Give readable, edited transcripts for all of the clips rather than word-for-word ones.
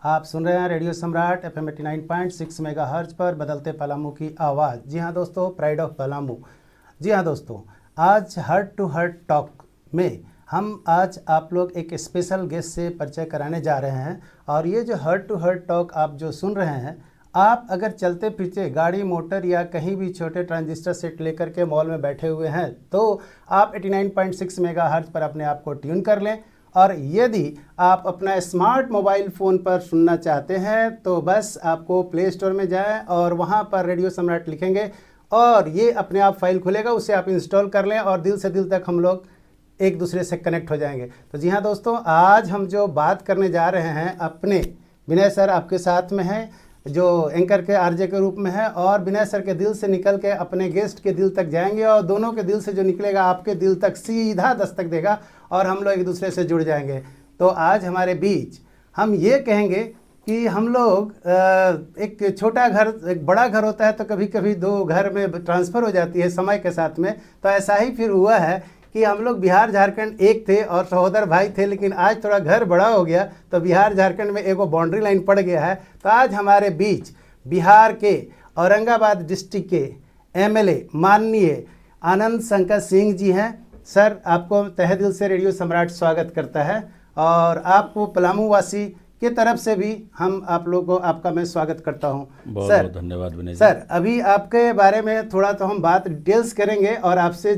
आप सुन रहे हैं रेडियो सम्राट FM 89.6 मेगाहर्ट्ज पर बदलते पलामू की आवाज़। जी हाँ दोस्तों, प्राइड ऑफ पलामू। जी हाँ दोस्तों, आज हार्ट टू हार्ट टॉक में हम आज आप लोग एक स्पेशल गेस्ट से परिचय कराने जा रहे हैं। और ये जो हार्ट टू हार्ट टॉक आप जो सुन रहे हैं, आप अगर चलते फिरते गाड़ी मोटर या कहीं भी छोटे ट्रांजिस्टर सेट लेकर के मॉल में बैठे हुए हैं तो आप 89.6 मेगाहर्ट्ज पर अपने आप को ट्यून कर लें। और यदि आप अपना स्मार्ट मोबाइल फ़ोन पर सुनना चाहते हैं तो बस आपको प्ले स्टोर में जाएं और वहां पर रेडियो सम्राट लिखेंगे और ये अपने आप फाइल खुलेगा, उसे आप इंस्टॉल कर लें और दिल से दिल तक हम लोग एक दूसरे से कनेक्ट हो जाएंगे। तो जी हाँ दोस्तों, आज हम जो बात करने जा रहे हैं, अपने विनय सर आपके साथ में हैं जो एंकर के आरजे के रूप में है, और विनय सर के दिल से निकल के अपने गेस्ट के दिल तक जाएंगे और दोनों के दिल से जो निकलेगा आपके दिल तक सीधा दस्तक देगा और हम लोग एक दूसरे से जुड़ जाएंगे। तो आज हमारे बीच हम ये कहेंगे कि हम लोग एक छोटा घर, एक बड़ा घर होता है तो कभी कभी दो घर में ट्रांसफ़र हो जाती है समय के साथ में। तो ऐसा ही फिर हुआ है कि हम लोग बिहार झारखंड एक थे और सहोदर भाई थे, लेकिन आज थोड़ा घर बड़ा हो गया तो बिहार झारखंड में एक बाउंड्री लाइन पड़ गया है। तो आज हमारे बीच बिहार के औरंगाबाद डिस्ट्रिक्ट के MLA माननीय आनंद शंकर सिंह जी हैं। सर, आपको तहे दिल से रेडियो सम्राट स्वागत करता है और आपको पलामू वासी की तरफ से भी हम आप लोगों को आपका मैं स्वागत करता हूं। बहुत सर, बहुत धन्यवाद विनय जी। सर, अभी आपके बारे में थोड़ा तो हम बात डिटेल्स करेंगे और आपसे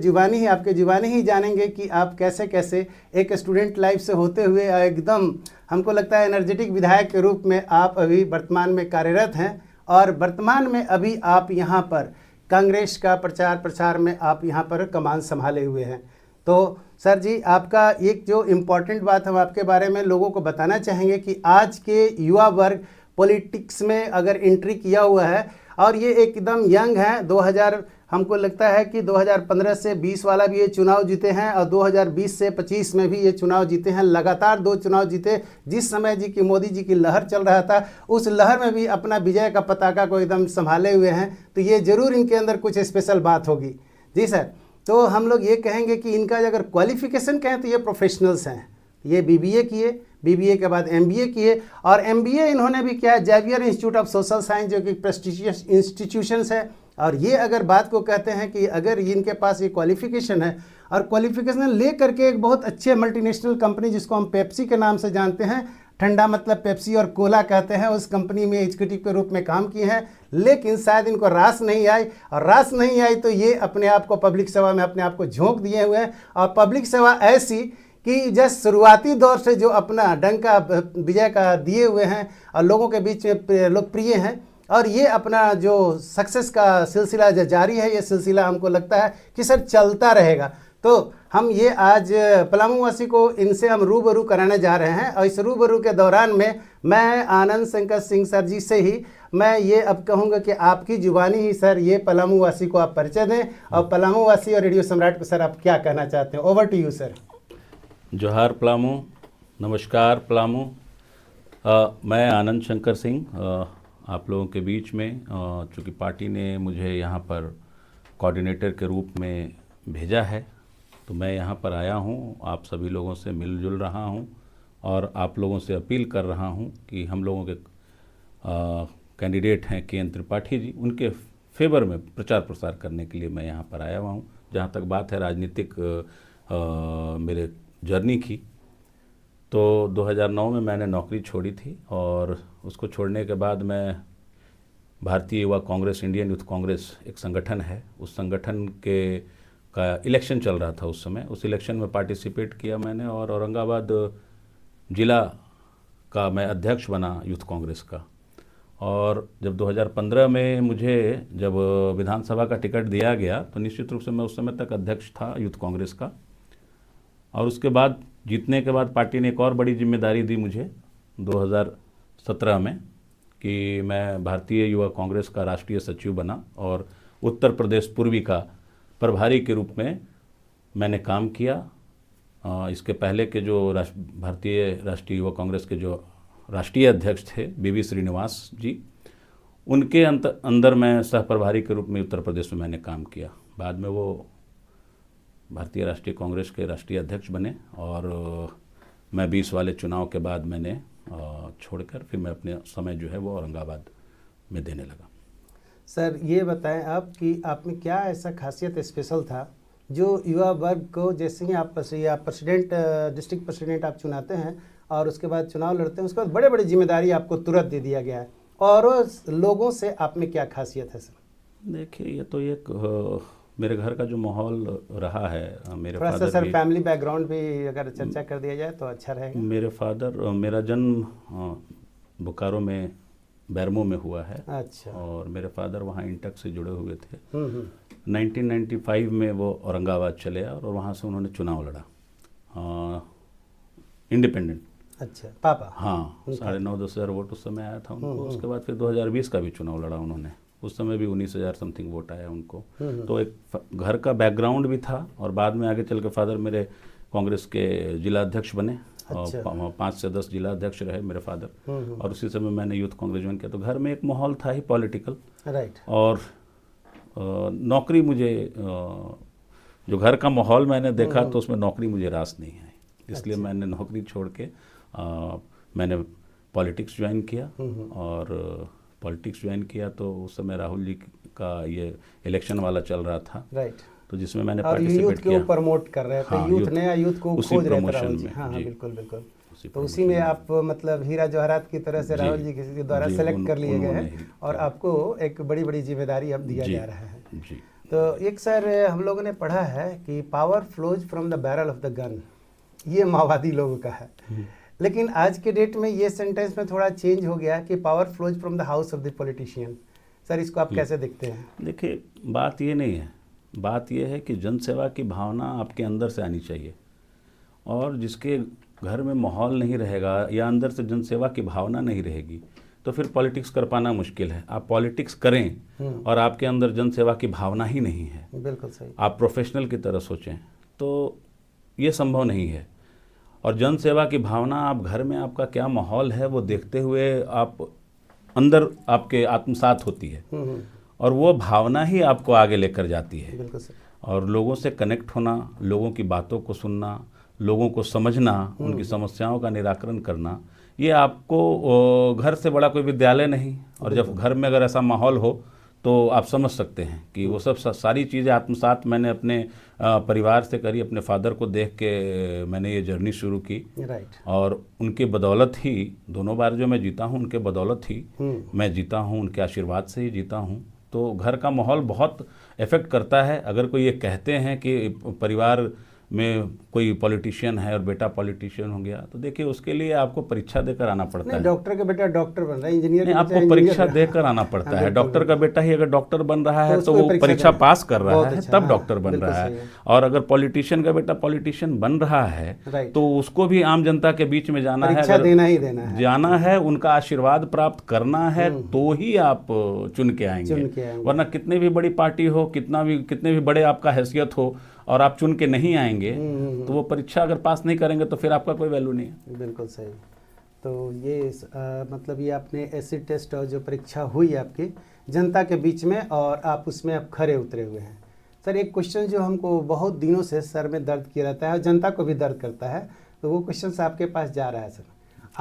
आपके जुबानी ही जानेंगे कि आप कैसे कैसे एक स्टूडेंट लाइफ से होते हुए एकदम हमको लगता है एनर्जेटिक विधायक के रूप में आप अभी वर्तमान में कार्यरत हैं और वर्तमान में अभी आप यहाँ पर कांग्रेस का प्रचार में आप यहाँ पर कमान संभाले हुए हैं। तो सर जी, आपका एक जो इम्पॉर्टेंट बात हम आपके बारे में लोगों को बताना चाहेंगे कि आज के युवा वर्ग पॉलिटिक्स में अगर एंट्री किया हुआ है और ये एकदम यंग हैं। 2000 हमको लगता है कि 2015 से 20 वाला भी ये चुनाव जीते हैं और 2020 से 25 में भी ये चुनाव जीते हैं। लगातार 2 चुनाव जीते। जिस समय जी की मोदी जी की लहर चल रहा था उस लहर में भी अपना विजय का पताका को एकदम संभाले हुए हैं। तो ये ज़रूर इनके अंदर कुछ स्पेशल बात होगी। जी सर, तो हम लोग ये कहेंगे कि इनका अगर क्वालिफिकेशन कहें तो ये प्रोफेशनल्स हैं। ये BBA किए, BBA के बाद MBA किए और MBA इन्होंने भी किया Xavier Institute of Social Science जो कि प्रेस्टिजियस इंस्टीट्यूशंस है। और ये अगर बात को कहते हैं कि अगर इनके पास ये क्वालिफिकेशन है और क्वालिफिकेशन ले करके एक बहुत अच्छे मल्टीनेशनल कंपनी जिसको हम पेप्सी के नाम से जानते हैं, ठंडा मतलब पेप्सी और कोला कहते हैं, उस कंपनी में एग्जीक्यूटिव के रूप में काम किए हैं। लेकिन शायद इनको रास नहीं आई और रास नहीं आई तो ये अपने आप को पब्लिक सेवा में अपने आप को झोंक दिए हुए हैं। और पब्लिक सेवा ऐसी कि जस्ट शुरुआती दौर से जो अपना डंका विजय का दिए हुए हैं और लोगों के बीच में लोकप्रिय हैं और ये अपना जो सक्सेस का सिलसिला जो जारी है, ये सिलसिला हमको लगता है कि सर चलता रहेगा। तो हम ये आज पलामू वासी को इनसे हम रूबरू कराने जा रहे हैं और इस रूबरू के दौरान में मैं आनंद शंकर सिंह सर जी से ही मैं ये अब कहूँगा कि आपकी जुबानी ही सर ये पलामू वासी को आप परिचय दें और पलामू वासी और रेडियो सम्राट को सर आप क्या कहना चाहते हैं। Over to you sir. जोहार पलामू, नमस्कार पलामू। मैं आनंद शंकर सिंह आप लोगों के बीच में, चूँकि पार्टी ने मुझे यहाँ पर कोऑर्डिनेटर के रूप में भेजा है तो मैं यहाँ पर आया हूँ, आप सभी लोगों से मिलजुल रहा हूँ और आप लोगों से अपील कर रहा हूँ कि हम लोगों के कैंडिडेट हैं KN त्रिपाठी जी, उनके फेवर में प्रचार प्रसार करने के लिए मैं यहाँ पर आया हुआ हूँ। जहाँ तक बात है राजनीतिक मेरे जर्नी की, तो 2009 में मैंने नौकरी छोड़ी थी और उसको छोड़ने के बाद मैं भारतीय युवा कांग्रेस, इंडियन यूथ कांग्रेस एक संगठन है, उस संगठन का इलेक्शन चल रहा था उस समय। उस इलेक्शन में पार्टिसिपेट किया मैंने और औरंगाबाद जिला का मैं अध्यक्ष बना यूथ कांग्रेस का। और जब 2015 में मुझे जब विधानसभा का टिकट दिया गया तो निश्चित रूप से मैं उस समय तक अध्यक्ष था यूथ कांग्रेस का। और उसके बाद जीतने के बाद पार्टी ने एक और बड़ी जिम्मेदारी दी मुझे 2017 में कि मैं भारतीय युवा कांग्रेस का राष्ट्रीय सचिव बना और उत्तर प्रदेश पूर्वी का प्रभारी के रूप में मैंने काम किया। इसके पहले के जो भारतीय राष्ट्रीय युवा कांग्रेस के जो राष्ट्रीय अध्यक्ष थे BV श्रीनिवास जी, उनके अंदर मैं सह प्रभारी के रूप में उत्तर प्रदेश में मैंने काम किया। बाद में वो भारतीय राष्ट्रीय कांग्रेस के राष्ट्रीय अध्यक्ष बने और मैं 20 वाले चुनाव के बाद मैंने छोड़कर फिर मैं अपने समय जो है वो औरंगाबाद में देने लगा। सर ये बताएं आप कि आप में क्या ऐसा खासियत स्पेशल था जो युवा वर्ग को, जैसे ही आप प्रेसिडेंट, डिस्ट्रिक्ट प्रेसिडेंट आप चुनाते हैं और उसके बाद चुनाव लड़ते हैं, उसके बाद बड़े बड़े जिम्मेदारी आपको तुरंत दे दिया गया है, और उस लोगों से आप में क्या खासियत है सर? देखिए, ये तो एक मेरे घर का जो माहौल रहा है, मेरे थोड़ा सा फादर सर भी, फैमिली बैकग्राउंड भी अगर चर्चा कर दिया जाए तो अच्छा रहेगा। मेरे फादर, मेरा जन्म बोकारो में बैरमो में हुआ है। अच्छा। और मेरे फादर वहाँ इंटक से जुड़े हुए थे। 1995 में वो औरंगाबाद चले और वहाँ से उन्होंने चुनाव लड़ा, इंडिपेंडेंट। अच्छा, पापा? हाँ, 9.5-10 हज़ार वोट उस समय आया था उनको। उसके बाद फिर 2020 का भी चुनाव लड़ा उन्होंने, उस समय भी 19,000 समथिंग वोट आया उनको। तो एक घर का बैकग्राउंड भी था, और बाद में आगे चल के फादर मेरे कांग्रेस के जिला अध्यक्ष बने। अच्छा। और 5 से 10 जिला अध्यक्ष रहे मेरे फादर। और उसी समय मैंने यूथ कांग्रेस ज्वाइन किया। तो घर में एक माहौल था ही पॉलिटिकल। राइट। और नौकरी मुझे, जो घर का माहौल मैंने देखा तो उसमें नौकरी मुझे रास नहीं आई, इसलिए मैंने नौकरी छोड़ के मैंने पॉलिटिक्स ज्वाइन किया। और पॉलिटिक्स ज्वाइन किया तो उस समय राहुल जी का ये इलेक्शन वाला चल रहा था। राइट। तो जिसमें मैंने और पार्टिसिपेट किया। प्रमोट कर रहे थे। हाँ, यूथ, नया यूथ को खोज रहे थे राहुल जी। में, हाँ, जी। बिल्कुल बिल्कुल। उसी तो उसी में आप मतलब हीरा जवाहरात की तरह से जी, राहुल जी के द्वारा जी, सेलेक्ट कर लिए गए हैं, ही और आपको एक बड़ी बड़ी जिम्मेदारी अब दिया जा रहा है। जी। तो एक सर हम लोगों ने पढ़ा है कि power flows from the barrel of the gun, ये माओवादी लोगों का है। लेकिन आज के डेट में ये सेंटेंस में थोड़ा चेंज हो गया कि power flows from the house of the politician. Sir इसको आप कैसे देखते हैं? देखिए, बात ये नहीं है, बात ये है कि जनसेवा की भावना आपके अंदर से आनी चाहिए। और जिसके घर में माहौल नहीं रहेगा या अंदर से जनसेवा की भावना नहीं रहेगी तो फिर पॉलिटिक्स कर पाना मुश्किल है। आप पॉलिटिक्स करें और आपके अंदर जनसेवा की भावना ही नहीं है, बिल्कुल सही, आप प्रोफेशनल की तरह सोचें, तो ये संभव नहीं है। और जनसेवा की भावना, आप घर में आपका क्या माहौल है वो देखते हुए आप अंदर आपके आत्मसात होती है, और वो भावना ही आपको आगे लेकर जाती है। बिल्कुल सही। और लोगों से कनेक्ट होना, लोगों की बातों को सुनना, लोगों को समझना, उनकी समस्याओं का निराकरण करना, ये आपको घर से बड़ा कोई विद्यालय नहीं। और जब घर में अगर ऐसा माहौल हो तो आप समझ सकते हैं कि वो सब सारी चीज़ें आत्मसात मैंने अपने परिवार से करी, अपने फादर को देख के मैंने ये जर्नी शुरू की। राइट। और उनके बदौलत ही दोनों बार जो मैं जीता हूँ, उनके बदौलत ही मैं जीता हूँ, उनके आशीर्वाद से ही जीता हूँ। तो घर का माहौल बहुत इफ़ेक्ट करता है। अगर कोई ये कहते हैं कि परिवार में कोई पॉलिटिशियन है और बेटा पॉलिटिशियन हो गया, तो देखिए उसके लिए आपको परीक्षा देकर आना पड़ता है। डॉक्टर का बेटा डॉक्टर बन रहा है, इंजीनियर नहीं, आपको परीक्षा देकर आना पड़ता है। डॉक्टर का बेटा ही अगर डॉक्टर बन रहा है तो वो परीक्षा पास कर रहा है, तब डॉक्टर बन रहा है। और अगर पॉलिटिशियन का बेटा पॉलिटिशियन बन रहा है तो उसको भी आम जनता के बीच में जाना है, देना ही देना है, जाना है, उनका आशीर्वाद प्राप्त करना है, तो ही आप चुन के आएंगे। वरना कितनी भी बड़ी पार्टी हो, कितने भी बड़े आपका हैसियत हो, और आप चुन के नहीं आएंगे तो वो परीक्षा अगर पास नहीं करेंगे तो फिर आपका कोई वैल्यू नहीं है। बिल्कुल सही। तो ये मतलब ये आपने एसिड टेस्ट और जो परीक्षा हुई आपकी जनता के बीच में, और आप उसमें अब खरे उतरे हुए हैं। सर एक क्वेश्चन जो हमको बहुत दिनों से सर में दर्द किया रहता है और जनता को भी दर्द करता है, तो वो क्वेश्चन आपके पास जा रहा है। सर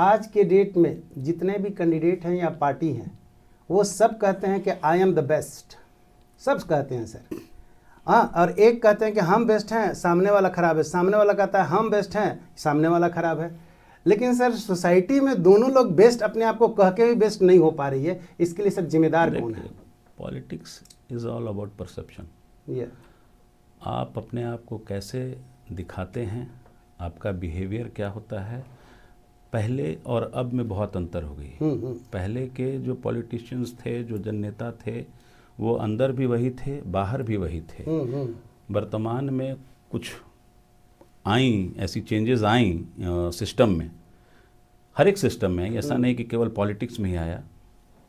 आज के डेट में जितने भी कैंडिडेट हैं या पार्टी हैं, वो सब कहते हैं कि आई एम द बेस्ट, सब कहते हैं सर। हाँ, और एक कहते हैं कि हम बेस्ट हैं, सामने वाला खराब है, सामने वाला कहता है हम बेस्ट हैं, सामने वाला खराब है। लेकिन सर सोसाइटी में दोनों लोग बेस्ट अपने आप को कह के भी बेस्ट नहीं हो पा रही है, इसके लिए सर जिम्मेदार कौन है? Politics is all about perception. आप अपने आप को कैसे दिखाते हैं, आपका बिहेवियर क्या होता है। पहले और अब में बहुत अंतर हो गई। पहले के जो पॉलिटिशियंस थे, जो जननेता थे, वो अंदर भी वही थे, बाहर भी वही थे। वर्तमान में कुछ ऐसी चेंजेस आई सिस्टम में, हर एक सिस्टम में, ऐसा नहीं कि केवल पॉलिटिक्स में ही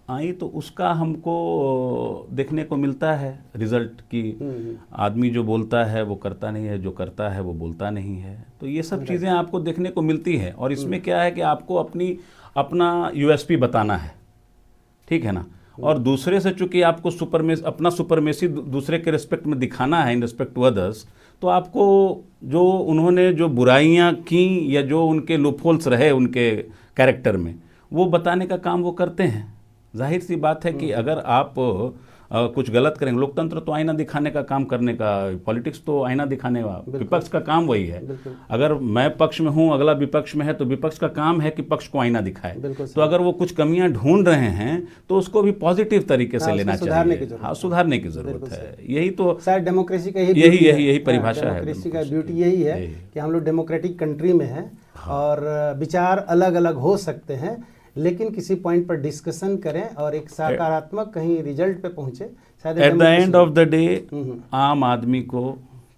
आई, तो उसका हमको देखने को मिलता है रिजल्ट कि आदमी जो बोलता है वो करता नहीं है, जो करता है वो बोलता नहीं है। तो ये सब चीज़ें आपको देखने को मिलती है। और इसमें क्या है कि आपको अपना यूएसपी बताना है, ठीक है ना। और दूसरे से चूंकि आपको अपना सुपरमेसी दूसरे के रिस्पेक्ट में दिखाना है, इन रिस्पेक्ट टू अदर्स, तो आपको जो उन्होंने जो बुराइयां की या जो उनके लूपहोल्स रहे उनके कैरेक्टर में, वो बताने का काम वो करते हैं। जाहिर सी बात है कि अगर आप कुछ गलत करेंगे, लोकतंत्र तो आईना दिखाने का काम करने का, पॉलिटिक्स तो आईना दिखाने का, विपक्ष का काम वही है। अगर मैं पक्ष में हूं, अगला विपक्ष में है, तो विपक्ष का काम है कि पक्ष को आईना दिखाए। तो अगर वो कुछ कमियां ढूंढ रहे हैं तो उसको भी पॉजिटिव तरीके से लेना चाहिए। हाँ, सुधारने की जरूरत है। यही तो शायद डेमोक्रेसी का यही परिभाषा है। डेमोक्रेसी का ब्यूटी यही है कि हम लोग डेमोक्रेटिक कंट्री में हैं और विचार अलग अलग हो सकते हैं, लेकिन किसी पॉइंट पर डिस्कशन करें और एक सकारात्मक कहीं रिजल्ट पे पहुंचे। शायद at the end of the day आम आदमी को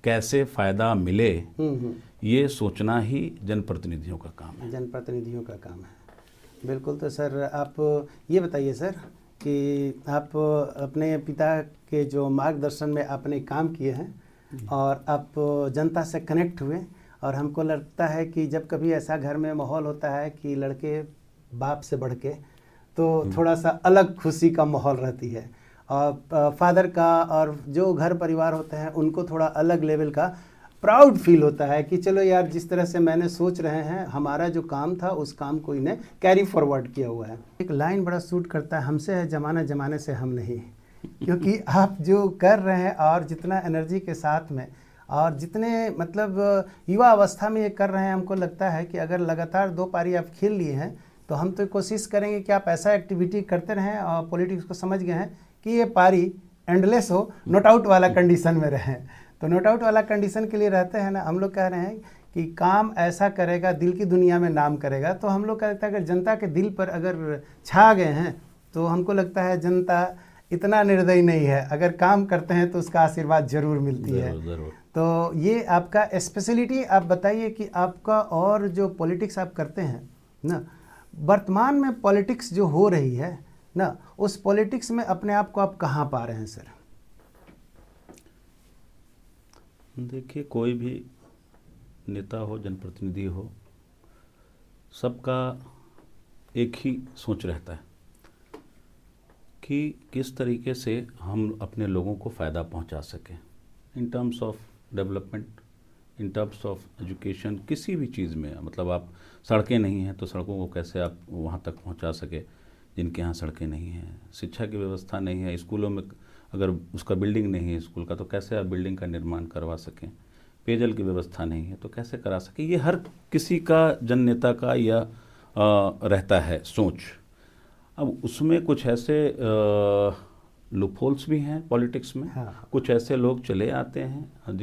कैसे फायदा मिले, ये सोचना ही जनप्रतिनिधियों का काम है। जनप्रतिनिधियों का काम है, बिल्कुल। तो सर आप ये बताइए सर कि आप अपने पिता के जो मार्गदर्शन में आपने काम किए हैं और आप जनता से कनेक्ट हुए, और हमको लगता है कि जब कभी ऐसा घर में माहौल होता है कि लड़के बाप से बढ़ के, तो थोड़ा सा अलग खुशी का माहौल रहती है, और फादर का और जो घर परिवार होते हैं उनको थोड़ा अलग लेवल का प्राउड फील होता है कि चलो यार, जिस तरह से मैंने सोच रहे हैं, हमारा जो काम था उस काम को इन्हें कैरी फॉरवर्ड किया हुआ है। एक लाइन बड़ा सूट करता है, हमसे है जमाना, जमाने से हम नहीं। क्योंकि आप जो कर रहे हैं और जितना एनर्जी के साथ में और जितने मतलब युवा अवस्था में ये कर रहे हैं, हमको लगता है कि अगर लगातार 2 पारी आप खेल लिए हैं तो हम तो कोशिश करेंगे कि आप ऐसा एक्टिविटी करते रहें और पॉलिटिक्स को समझ गए हैं कि ये पारी एंडलेस हो, नॉट आउट वाला कंडीशन में रहें। तो नॉट आउट वाला कंडीशन के लिए रहते हैं ना, हम लोग कह रहे हैं कि काम ऐसा करेगा, दिल की दुनिया में नाम करेगा। तो हम लोग कहते हैं अगर जनता के दिल पर अगर छा गए हैं तो हमको लगता है जनता इतना निर्दयी नहीं है, अगर काम करते हैं तो उसका आशीर्वाद जरूर मिलती है। तो ये आपका स्पेशलिटी आप बताइए कि आपका, और जो पॉलिटिक्स आप करते हैं ना, वर्तमान में पॉलिटिक्स जो हो रही है ना, उस पॉलिटिक्स में अपने आप को आप कहाँ पा रहे हैं सर? देखिए, कोई भी नेता हो, जनप्रतिनिधि हो, सबका एक ही सोच रहता है कि किस तरीके से हम अपने लोगों को फ़ायदा पहुंचा सकें, in terms of development, in terms of education, किसी भी चीज़ में। मतलब आप सड़कें नहीं हैं तो सड़कों को कैसे आप वहाँ तक पहुँचा सके जिनके यहाँ सड़कें नहीं हैं। शिक्षा की व्यवस्था नहीं है, स्कूलों में अगर उसका बिल्डिंग नहीं है स्कूल का, तो कैसे आप बिल्डिंग का निर्माण करवा सकें। पेयजल की व्यवस्था नहीं है तो कैसे करा सकें। ये हर किसी का, जन नेता का या रहता है सोच। अब उसमें कुछ ऐसे लूपहोल्स भी हैं पॉलिटिक्स में। हाँ। कुछ ऐसे लोग चले आते हैं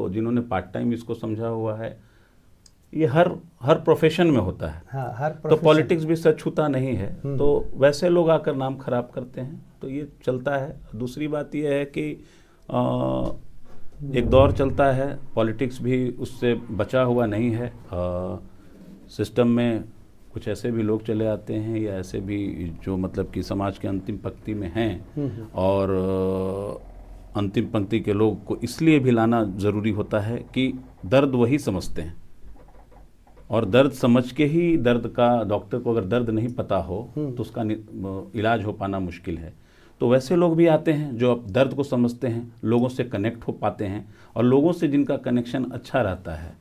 जिन्होंने पार्ट टाइम इसको समझा हुआ है। ये हर प्रोफेशन में होता है। हाँ, हर तो पॉलिटिक्स भी सच छूता नहीं है, तो वैसे लोग आकर नाम खराब करते हैं, तो ये चलता है। दूसरी बात ये है कि एक दौर चलता है, पॉलिटिक्स भी उससे बचा हुआ नहीं है। सिस्टम में कुछ ऐसे भी लोग चले आते हैं या ऐसे भी जो मतलब कि समाज के अंतिम पंक्ति में हैं, और अंतिम पंक्ति के लोग को इसलिए भी लाना ज़रूरी होता है कि दर्द वही समझते हैं, और दर्द समझ के ही, दर्द का, डॉक्टर को अगर दर्द नहीं पता हो तो उसका इलाज हो पाना मुश्किल है। तो वैसे लोग भी आते हैं जो अब दर्द को समझते हैं, लोगों से कनेक्ट हो पाते हैं, और लोगों से जिनका कनेक्शन अच्छा रहता है,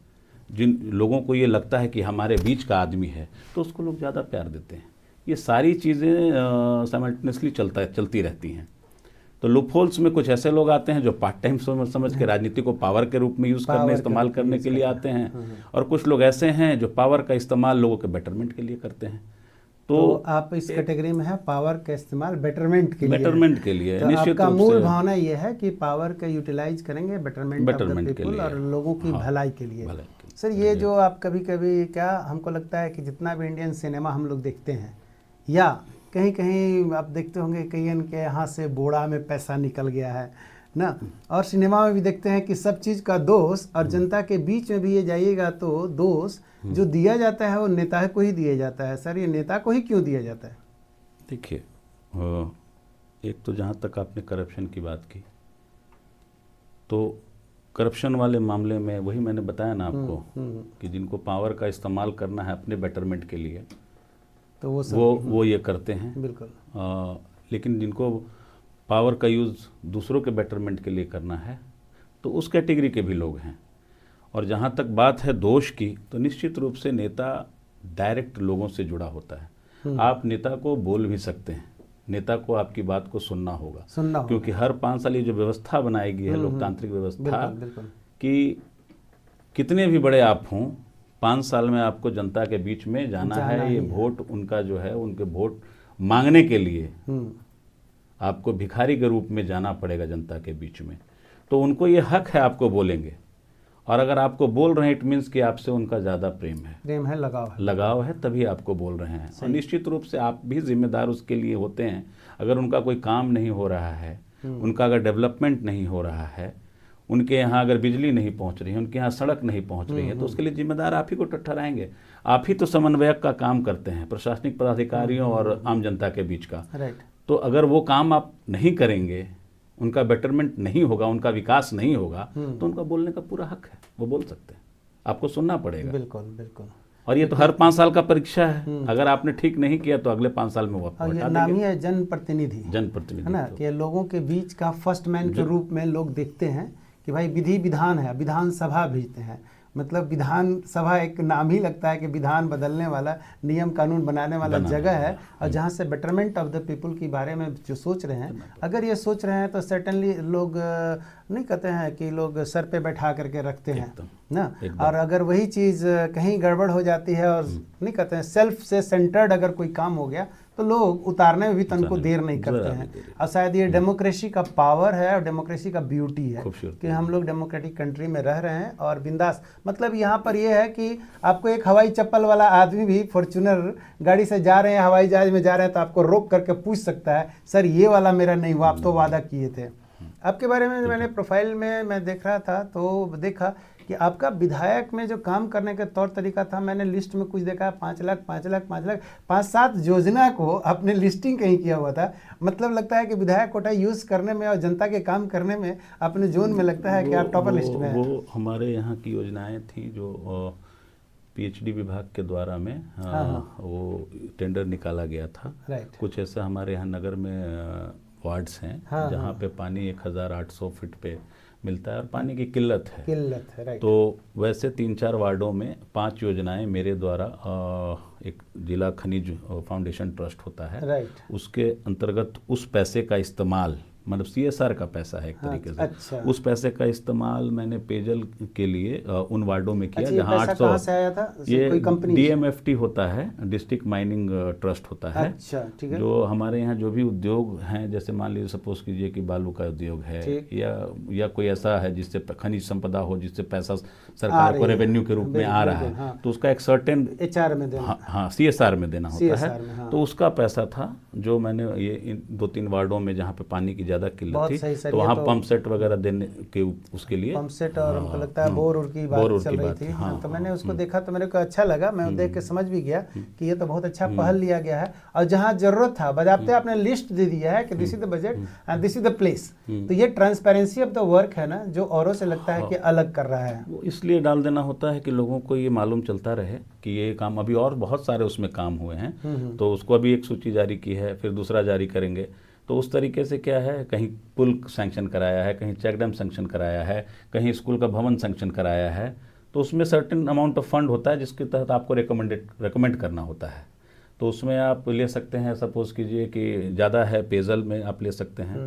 जिन लोगों को ये लगता है कि हमारे बीच का आदमी है, तो उसको लोग ज़्यादा प्यार देते हैं। ये सारी चीज़ें साइमल्टेनियसली चलती रहती हैं। तो लूपहोल्स में कुछ ऐसे लोग आते हैं जो पार्ट टाइम समझ के राजनीति को पावर के रूप में इस्तेमाल करने के लिए आते हैं, और कुछ लोग ऐसे हैं जो पावर का इस्तेमाल लोगों के बेटरमेंट के लिए करते हैं। तो आप इस कैटेगरी में है, पावर का इस्तेमाल बेटरमेंट के लिए। तो आपका मूल भावना ये है कि पावर का यूटिलाइज करेंगे बेटरमेंट ऑफ द पीपल और लोगों की भलाई के लिए। सर, ये जो आप कभी कभी, क्या हमको लगता है कि जितना भी इंडियन सिनेमा हम लोग देखते हैं, या कहीं कहीं आप देखते होंगे कई के यहाँ से बोड़ा में पैसा निकल गया है ना, और सिनेमा में भी देखते हैं कि सब चीज़ का दोष, और जनता के बीच में भी ये जाइएगा तो दोष जो दिया जाता है वो नेता को ही दिया जाता है। सर, ये नेता को ही क्यों दिया जाता है? देखिए, एक तो जहाँ तक आपने करप्शन की बात की, तो करप्शन वाले मामले में वही मैंने बताया ना आपको कि जिनको पावर का इस्तेमाल करना है अपने बेटरमेंट के लिए, तो वो ये करते हैं। बिल्कुल। लेकिन जिनको पावर का यूज़ दूसरों के बेटरमेंट के लिए करना है, तो उस कैटेगरी के भी लोग हैं। और जहाँ तक बात है दोष की, तो निश्चित रूप से नेता डायरेक्ट लोगों से जुड़ा होता है। आप नेता को बोल भी सकते हैं, नेता को आपकी बात को सुनना होगा, क्योंकि हर 5 साल ये जो व्यवस्था बनाई गई है, लोकतांत्रिक व्यवस्था, कि कितने भी बड़े आप हों, 5 साल में आपको जनता के बीच में जाना है। ये वोट उनका जो है, उनके वोट मांगने के लिए आपको भिखारी के रूप में जाना पड़ेगा जनता के बीच में। तो उनको ये हक है, आपको बोलेंगे। और अगर आपको बोल रहे हैं, इट मीन्स कि आपसे उनका ज़्यादा प्रेम है, लगाव है, तभी आपको बोल रहे हैं। और निश्चित रूप से आप भी जिम्मेदार उसके लिए होते हैं। अगर उनका कोई काम नहीं हो रहा है, उनका अगर डेवलपमेंट नहीं हो रहा है, उनके यहाँ अगर बिजली नहीं पहुँच रही है, उनके यहाँ सड़क नहीं पहुँच रही है, तो उसके लिए जिम्मेदार आप ही को ठहराएंगे। आप ही तो समन्वयक का काम करते हैं, प्रशासनिक पदाधिकारियों और आम जनता के बीच का। तो अगर वो काम आप नहीं करेंगे, उनका बेटरमेंट नहीं होगा, उनका विकास नहीं होगा, तो उनका बोलने का पूरा हक है, वो बोल सकते हैं, आपको सुनना पड़ेगा। बिल्कुल बिल्कुल। और ये तो हर 5 साल का परीक्षा है। अगर आपने ठीक नहीं किया तो अगले 5 साल में वो आपको हटा देंगे। नाम ही है जनप्रतिनिधि, जनप्रतिनिधि, है ना, कि लोगों के बीच का फर्स्ट मैन के रूप में लोग देखते हैं कि भाई विधि विधान है, विधानसभा भेजते हैं। मतलब विधानसभा एक नाम ही लगता है कि विधान बदलने वाला, नियम कानून बनाने वाला जगह है, और जहाँ से बेटरमेंट ऑफ द पीपल के बारे में जो सोच रहे हैं, अगर ये सोच रहे हैं तो सर्टेनली लोग नहीं कहते हैं कि लोग सर पे बैठा करके रखते हैं ना। और अगर वही चीज़ कहीं गड़बड़ हो जाती है और नहीं कहते हैं सेल्फ से सेंटर्ड अगर कोई काम हो गया, तो लोग उतारने में भी तनको देर नहीं करते हैं। और शायद ये डेमोक्रेसी का पावर है और डेमोक्रेसी का ब्यूटी है कि हम लोग डेमोक्रेटिक कंट्री में रह रहे हैं और बिंदास। मतलब यहाँ पर ये है कि आपको एक हवाई चप्पल वाला आदमी भी फॉर्च्यूनर गाड़ी से जा रहे हैं, हवाई जहाज में जा रहे हैं, तो आपको रोक करके पूछ सकता है, सर ये वाला मेरा नहीं हुआ, आप तो वादा किए थे। आपके बारे में मैंने प्रोफाइल में मैं देख रहा था, तो देखा कि आपका विधायक में जो काम करने का तौर तरीका था, मैंने लिस्ट में कुछ देखा 5 लाख 5 लाख 5 लाख 5-7 योजना को आपने लिस्टिंग कहीं किया हुआ था। मतलब लगता है कि विधायक कोटा यूज़ करने में और जनता के काम करने में अपने जोन में लगता है कि आप टॉपर लिस्ट में हैं। वो हमारे यहाँ की योजनाएं थी जो PhD विभाग के द्वारा में वो टेंडर निकाला गया था। कुछ ऐसा हमारे यहाँ नगर में वार्ड्स हैं जहाँ पे पानी 1800 फीट पे मिलता है और पानी की किल्लत है। राइट। तो वैसे 3-4 वार्डों में 5 योजनाएं मेरे द्वारा, एक जिला खनिज फाउंडेशन ट्रस्ट होता है, राइट, उसके अंतर्गत उस पैसे का इस्तेमाल, मतलब CSR का पैसा है एक तरीके से। अच्छा। उस पैसे का इस्तेमाल मैंने पेयजल के लिए उन वार्डों में किया जहाँ 800। कहाँ से आया था? ये कोई कंपनी? DMFT होता है, डिस्ट्रिक्ट माइनिंग ट्रस्ट होता है। अच्छा, ठीक है। जो हमारे यहाँ जो भी उद्योग हैं, जैसे मान लीजिए सपोज कीजिए कि बालू का उद्योग है या कोई ऐसा है जिससे खनिज संपदा हो, जिससे पैसा सरकार को रेवेन्यू के रूप में आ रहा है, तो उसका एक सर्टेन HR में देना, हाँ CSR में देना होता है। तो उसका पैसा था जो मैंने ये 2-3 वार्डों में जहाँ पे पानी की ज़्यादा किल्लत थी, तो वहाँ पंप सेट वगैरह देने के उसके लिए पंप सेट और हमको लगता है बोर की बात चल रही थी। तो मैंने उसको देखा तो मेरे को अच्छा लगा, मैं देख के समझ भी गया कि ये तो बहुत अच्छा पहल लिया गया है। और जहाँ जरूरत था बजाते आपने लिस्ट दे दिया है कि this is the budget and this is the place. तो ये ट्रांसपेरेंसी ऑफ द वर्क है ना, जो औरों से लगता है कि अलग कर रहा है। वो इसलिए डाल देना होता है कि लोगों को ये मालूम चलता रहे कि ये काम, अभी और बहुत सारे उसमें काम हुए हैं, तो उसको अभी एक सूची जारी की है, फिर दूसरा जारी करेंगे। तो उस तरीके से क्या है, कहीं पुल सैंक्शन कराया है, कहीं चेक डैम सैंक्शन कराया है, कहीं स्कूल का भवन सैंक्शन कराया है, तो उसमें सर्टेन अमाउंट ऑफ फंड होता है जिसके तहत आपको रिकमेंड करना होता है। तो उसमें आप ले सकते हैं, सपोज कीजिए कि ज़्यादा है पेयजल में आप ले सकते हैं,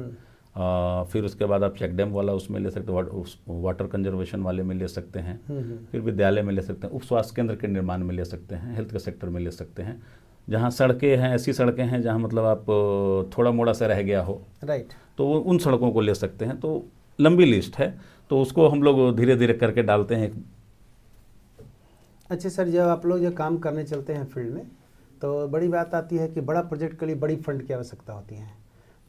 फिर उसके बाद आप चेक डैम वाला उसमें ले सकते हैं, वाटर कंजर्वेशन वाले में ले सकते हैं, फिर विद्यालय में ले सकते हैं, उप स्वास्थ्य केंद्र के निर्माण में ले सकते हैं, हेल्थ के सेक्टर में ले सकते हैं। जहाँ सड़कें हैं, ऐसी सड़कें हैं जहाँ मतलब आप थोड़ा मोड़ा सा रह गया हो, राइट, तो उन सड़कों को ले सकते हैं। तो लंबी लिस्ट है, तो उसको हम लोग धीरे धीरे करके डालते हैं। अच्छा सर, जब आप लोग जो काम करने चलते हैं फील्ड में, तो बड़ी बात आती है कि बड़ा प्रोजेक्ट के लिए बड़ी फंड की आवश्यकता होती है।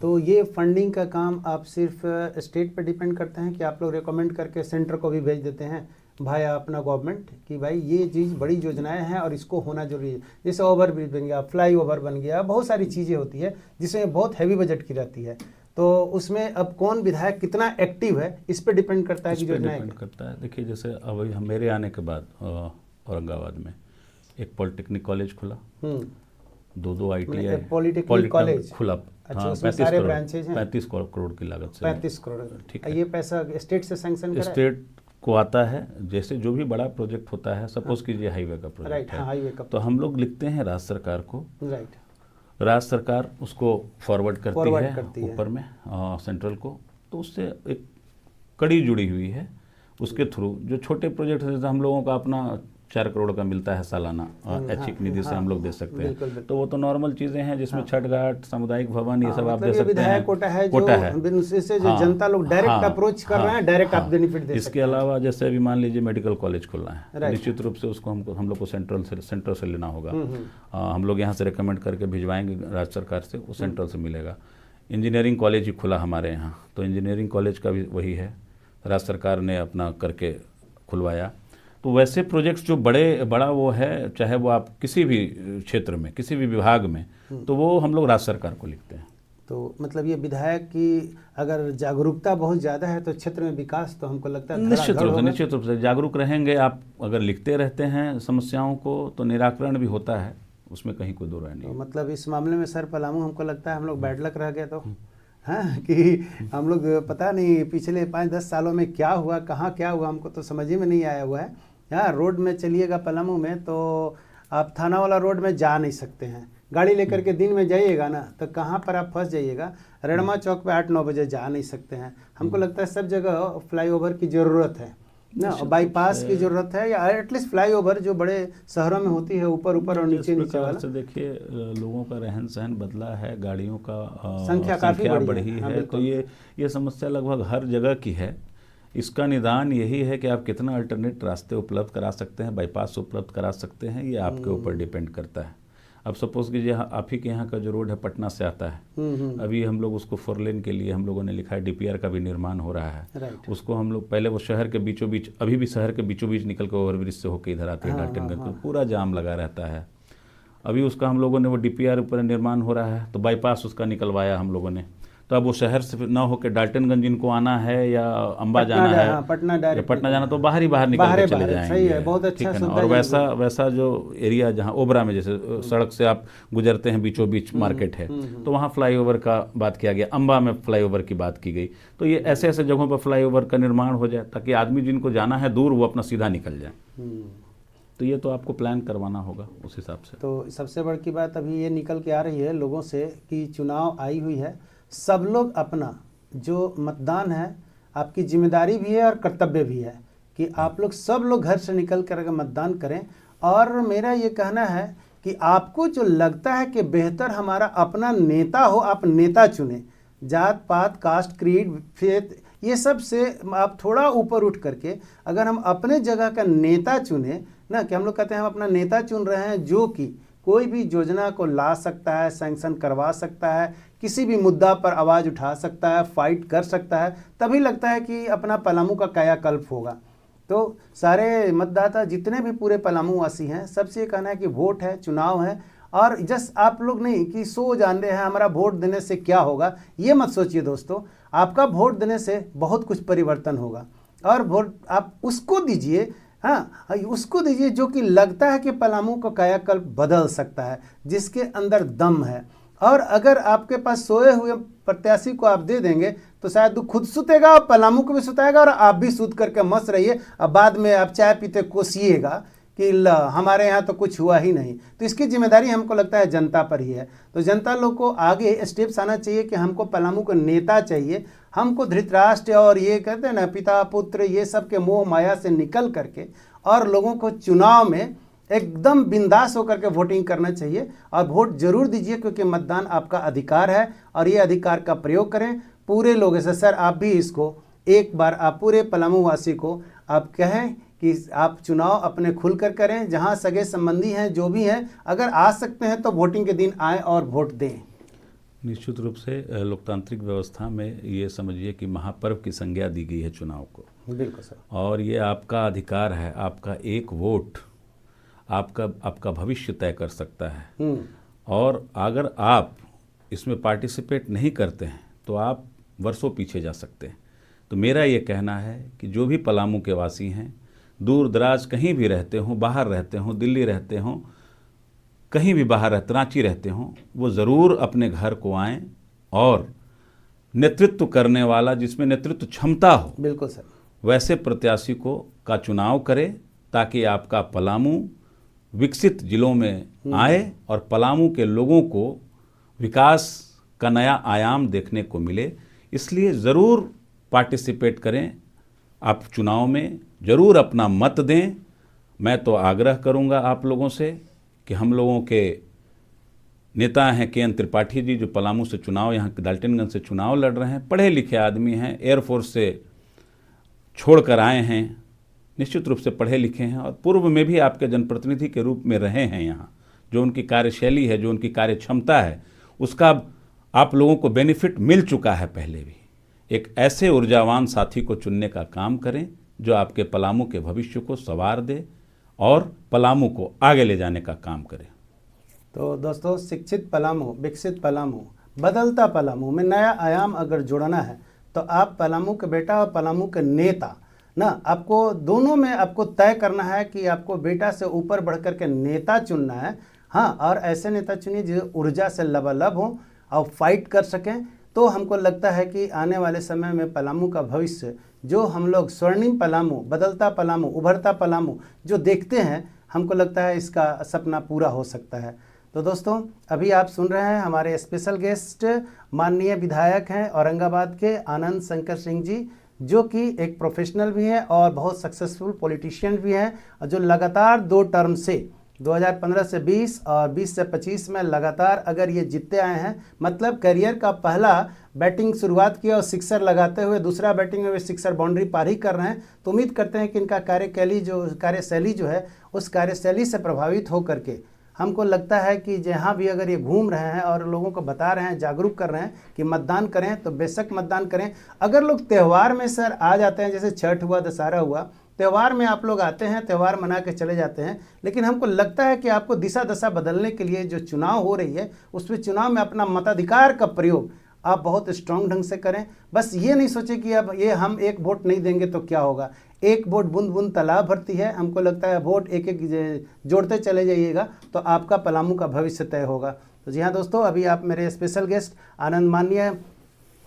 तो ये फंडिंग का काम आप सिर्फ स्टेट पर डिपेंड करते हैं कि आप लोग रिकमेंड करके सेंटर को भी भेज देते हैं भाई अपना गवर्नमेंट कि भाई ये चीज़ बड़ी योजनाएं हैं और इसको होना जरूरी है? जैसे ओवर ब्रिज बन गया, फ्लाई ओवर बन गया, बहुत सारी चीज़ें होती है जिसमें बहुत हैवी बजट की रहती है। तो उसमें अब कौन विधायक कितना एक्टिव है, इस पर डिपेंड करता है कि योजनाएं डिपेंड करता है। देखिए, जैसे अब मेरे आने के बाद औरंगाबाद में एक पॉलिटेक्निक कॉलेज खुला, दो ITI पॉलिटेक्निक कॉलेज खुला। अच्छा, हाँ, उसमें सारे ब्रांचेज हैं। 35 करोड़ की लागत से। 35 करोड़। ठीक है। ये पैसा स्टेट से सैंक्शन करा है? स्टेट को आता है, जैसे जो भी बड़ा प्रोजेक्ट होता है, सपोज कीजिए हाईवे का प्रोजेक्ट राइट, है, हाँ, हाईवे का तो हम लोग लिखते हैं राज्य सरकार को, राइट, राज्य सरकार उसको फॉरवर्ड करती है ऊपर में सेंट्रल को, तो उससे एक कड़ी जुड़ी हुई है। उसके थ्रू जो छोटे प्रोजेक्ट जैसे हम लोगों का अपना 4 करोड़ का मिलता है सालाना ऐच्छिक निधि से हम लोग दे सकते हैं, तो वो तो नॉर्मल चीज़ें हैं जिसमें छठ घाट, सामुदायिक भवन, ये सब आप दे सकते हैं। विधायक कोटा है, जो जनता लोग डायरेक्ट अप्रोच कर रहे हैं, डायरेक्ट आप बेनिफिट दे सकते हैं। इसके अलावा जैसे अभी मान लीजिए मेडिकल कॉलेज खुलना है, तो निश्चित रूप से उसको हम लोग को सेंट्रल से लेना होगा। हम लोग यहाँ से रिकमेंड करके भिजवाएंगे राज्य सरकार से, वो सेंट्रल से मिलेगा। इंजीनियरिंग कॉलेज ही खुला हमारे यहाँ, तो इंजीनियरिंग कॉलेज का भी वही है, राज्य सरकार ने अपना करके खुलवाया। तो वैसे प्रोजेक्ट्स जो बड़ा वो है, चाहे वो आप किसी भी क्षेत्र में, किसी भी विभाग में, तो वो हम लोग राज्य सरकार को लिखते हैं। तो मतलब ये विधायक की अगर जागरूकता बहुत ज़्यादा है तो क्षेत्र में विकास तो हमको लगता है निश्चित रूप से जागरूक रहेंगे आप। अगर लिखते रहते हैं समस्याओं को तो निराकरण भी होता है, उसमें कहीं कोई दो राय नहीं। तो मतलब इस मामले में सर पलामू हमको लगता है हम लोग बैड लक रह गए तो, हाँ, कि हम लोग पता नहीं पिछले 5-10 सालों में क्या हुआ, कहाँ क्या हुआ, हमको तो समझ ही में नहीं आया हुआ है। हाँ, रोड में चलिएगा पलामू में तो आप थाना वाला रोड में जा नहीं सकते हैं, गाड़ी लेकर के दिन में जाइएगा ना तो कहाँ पर आप फंस जाइएगा। रेणमा चौक पे 8-9 बजे जा नहीं सकते हैं। हमको लगता है सब जगह फ्लाईओवर की ज़रूरत है ना, बाईपास की ज़रूरत है, या एटलीस्ट फ्लाईओवर जो बड़े शहरों में होती है, ऊपर और नीचे वाला। से देखिए लोगों का रहन सहन बदला है, गाड़ियों का संख्या काफ़ी बढ़ी है, तो ये समस्या लगभग हर जगह की है। इसका निदान यही है कि आप कितना अल्टरनेट रास्ते उपलब्ध करा सकते हैं, बाईपास उपलब्ध करा सकते हैं, ये आपके ऊपर डिपेंड करता है। अब सपोज कीजिए आप ही के यहाँ का जो रोड है पटना से आता है, अभी हम लोग उसको 4 लेन के लिए हम लोगों ने लिखा है, DPR का भी निर्माण हो रहा है। उसको हम लोग पहले वो शहर के बीचों बीच, अभी भी शहर के बीचों बीच निकल कर ओवरब्रिज से होकर इधर आती है डाल्टनगंज, तो पूरा जाम लगा रहता है। अभी उसका हम लोगों ने वो DPR ऊपर निर्माण हो रहा है, तो बाईपास उसका निकलवाया हम लोगों ने। तो अब वो शहर से ना होकर डाल्टनगंज इनको आना है या अम्बा जाना है, पटना जाना, तो बाहर निकल के चले जाएंगे। सही है, बहुत अच्छा सुविधा। और वैसा जो एरिया जहाँ ओबरा में जैसे सड़क से आप गुजरते हैं, बीचों बीच मार्केट है, तो वहाँ फ्लाईओवर का बात किया गया, अम्बा में फ्लाईओवर की बात की गई। तो ये ऐसे ऐसे जगहों पर फ्लाईओवर का निर्माण हो जाए ताकि आदमी जिनको जाना है दूर वो अपना सीधा निकल जाए। तो ये तो आपको प्लान करवाना होगा उस हिसाब से। तो सबसे बड़ी बात अभी ये निकल के आ रही है लोगों से कि चुनाव आई हुई है, सब लोग अपना जो मतदान है, आपकी जिम्मेदारी भी है और कर्तव्य भी है कि आप लोग सब लोग घर से निकल कर मतदान करें। और मेरा ये कहना है कि आपको जो लगता है कि बेहतर हमारा अपना नेता हो, आप नेता चुनें। जात पात, कास्ट, क्रीड, फेथ, ये सब से आप थोड़ा ऊपर उठ करके अगर हम अपने जगह का नेता चुने ना, कि हम लोग कहते हैं हम अपना नेता चुन रहे हैं जो कि कोई भी योजना को ला सकता है, सैंक्शन करवा सकता है, किसी भी मुद्दा पर आवाज़ उठा सकता है, फाइट कर सकता है, तभी लगता है कि अपना पलामू का कायाकल्प होगा। तो सारे मतदाता जितने भी पूरे पलामू वासी हैं, सबसे ये कहना है कि वोट है, चुनाव है, और जस्ट आप लोग नहीं कि सो जानते हैं हमारा वोट देने से क्या होगा, ये मत सोचिए दोस्तों। आपका वोट देने से बहुत कुछ परिवर्तन होगा, और वोट आप उसको दीजिए, हाँ, उसको दीजिए जो कि लगता है कि पलामू का कायाकल्प बदल सकता है, जिसके अंदर दम है। और अगर आपके पास सोए हुए प्रत्याशी को आप दे देंगे तो शायद वो खुद सुतेगा और पलामू को भी सुताएगा और आप भी सूत करके मस्त रहिए, और बाद में आप चाय पीते कोसिएगा कि हमारे यहाँ तो कुछ हुआ ही नहीं। तो इसकी जिम्मेदारी हमको लगता है जनता पर ही है। तो जनता लोग को आगे स्टेप्स आना चाहिए कि हमको पलामू को नेता चाहिए, हमको धृतराष्ट्र और ये कहते हैं ना पिता पुत्र, ये सब के मोह माया से निकल करके और लोगों को चुनाव में एकदम बिंदास होकर के वोटिंग करना चाहिए। और वोट जरूर दीजिए क्योंकि मतदान आपका अधिकार है, और ये अधिकार का प्रयोग करें पूरे लोगों से। सर आप भी इसको एक बार आप पूरे पलामू वासी को आप कहें कि आप चुनाव अपने खुल कर करें, जहां सगे संबंधी हैं जो भी हैं, अगर आ सकते हैं तो वोटिंग के दिन आएँ और वोट दें। निश्चित रूप से लोकतांत्रिक व्यवस्था में ये समझिए कि महापर्व की संज्ञा दी गई है चुनाव को। बिल्कुल सर। और ये आपका अधिकार है, आपका एक वोट आपका भविष्य तय कर सकता है। और अगर आप इसमें पार्टिसिपेट नहीं करते हैं तो आप वर्षों पीछे जा सकते हैं। तो मेरा ये कहना है कि जो भी पलामू के वासी हैं, दूर दराज कहीं भी रहते हों, बाहर रहते हों, दिल्ली रहते हों, कहीं भी बाहर रांची रहते हों, वो ज़रूर अपने घर को आएं और नेतृत्व करने वाला, जिसमें नेतृत्व क्षमता हो, बिल्कुल सर, वैसे प्रत्याशी का चुनाव करें, ताकि आपका पलामू विकसित जिलों में आए और पलामू के लोगों को विकास का नया आयाम देखने को मिले। इसलिए ज़रूर पार्टिसिपेट करें, आप चुनाव में ज़रूर अपना मत दें। मैं तो आग्रह करूंगा आप लोगों से कि हम लोगों के नेता हैं के.एन. त्रिपाठी जी, जो पलामू से चुनाव, यहाँ डाल्टनगंज से चुनाव लड़ रहे हैं, पढ़े लिखे आदमी हैं, एयरफोर्स से छोड़कर आए हैं, निश्चित रूप से पढ़े लिखे हैं और पूर्व में भी आपके जनप्रतिनिधि के रूप में रहे हैं। यहाँ जो उनकी कार्यशैली है, जो उनकी कार्य क्षमता है, उसका आप लोगों को बेनिफिट मिल चुका है पहले भी। एक ऐसे ऊर्जावान साथी को चुनने का काम करें जो आपके पलामू के भविष्य को संवार दे और पलामू को आगे ले जाने का काम करें। तो दोस्तों, शिक्षित पलामू, विकसित पलामू, बदलता पलामू में नया आयाम अगर जोड़ना है तो आप पलामू के बेटा और पलामू के नेता ना, आपको दोनों में आपको तय करना है कि आपको बेटा से ऊपर बढ़कर के नेता चुनना है। हाँ, और ऐसे नेता चुनिए जो ऊर्जा से लबालब हों और फाइट कर सकें। तो हमको लगता है कि आने वाले समय में पलामू का भविष्य, जो हम लोग स्वर्णिम पलामू, बदलता पलामू, उभरता पलामू जो देखते हैं, हमको लगता है इसका सपना पूरा हो सकता है। तो दोस्तों, अभी आप सुन रहे हैं हमारे स्पेशल गेस्ट माननीय विधायक हैं औरंगाबाद के आनंद शंकर सिंह जी, जो कि एक प्रोफेशनल भी हैं और बहुत सक्सेसफुल पॉलिटिशियन भी हैं, और जो लगातार 2 टर्म से 2015 से 20 और 20 से 25 में लगातार अगर ये जीतते आए हैं, मतलब करियर का पहला बैटिंग शुरुआत किया और सिक्सर लगाते हुए दूसरा बैटिंग में वे सिक्सर बाउंड्री पार ही कर रहे हैं। तो उम्मीद करते हैं कि इनका कार्यशैली जो है, उस कार्यशैली से प्रभावित होकर के हमको लगता है कि जहाँ भी अगर ये घूम रहे हैं और लोगों को बता रहे हैं, जागरूक कर रहे हैं कि मतदान करें, तो बेशक मतदान करें। अगर लोग त्यौहार में सर आ जाते हैं, जैसे छठ हुआ, दशहरा हुआ, त्यौहार में आप लोग आते हैं, त्यौहार मना के चले जाते हैं, लेकिन हमको लगता है कि आपको दिशा दशा बदलने के लिए जो चुनाव हो रही है, उसमें चुनाव में अपना मताधिकार का प्रयोग आप बहुत स्ट्रांग ढंग से करें। बस ये नहीं सोचे कि अब ये हम एक वोट नहीं देंगे तो क्या होगा। एक वोट बूंद बूंद तालाब भरती है। हमको लगता है वोट एक एक जोड़ते चले जाइएगा तो आपका पलामू का भविष्य तय होगा। तो जी हाँ दोस्तों, अभी आप मेरे स्पेशल गेस्ट माननीय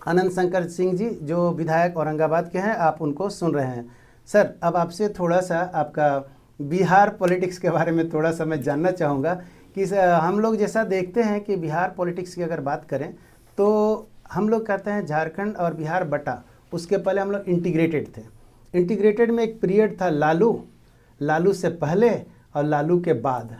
आनंद शंकर सिंह जी, जो विधायक औरंगाबाद के हैं, आप उनको सुन रहे हैं। सर, अब आपसे थोड़ा सा आपका बिहार पॉलिटिक्स के बारे में थोड़ा सा मैं जानना चाहूँगा कि हम लोग जैसा देखते हैं कि बिहार पॉलिटिक्स की अगर बात करें तो हम लोग कहते हैं झारखंड और बिहार बटा, उसके पहले हम लोग इंटीग्रेटेड थे। इंटीग्रेटेड में एक पीरियड था लालू से पहले और लालू के बाद।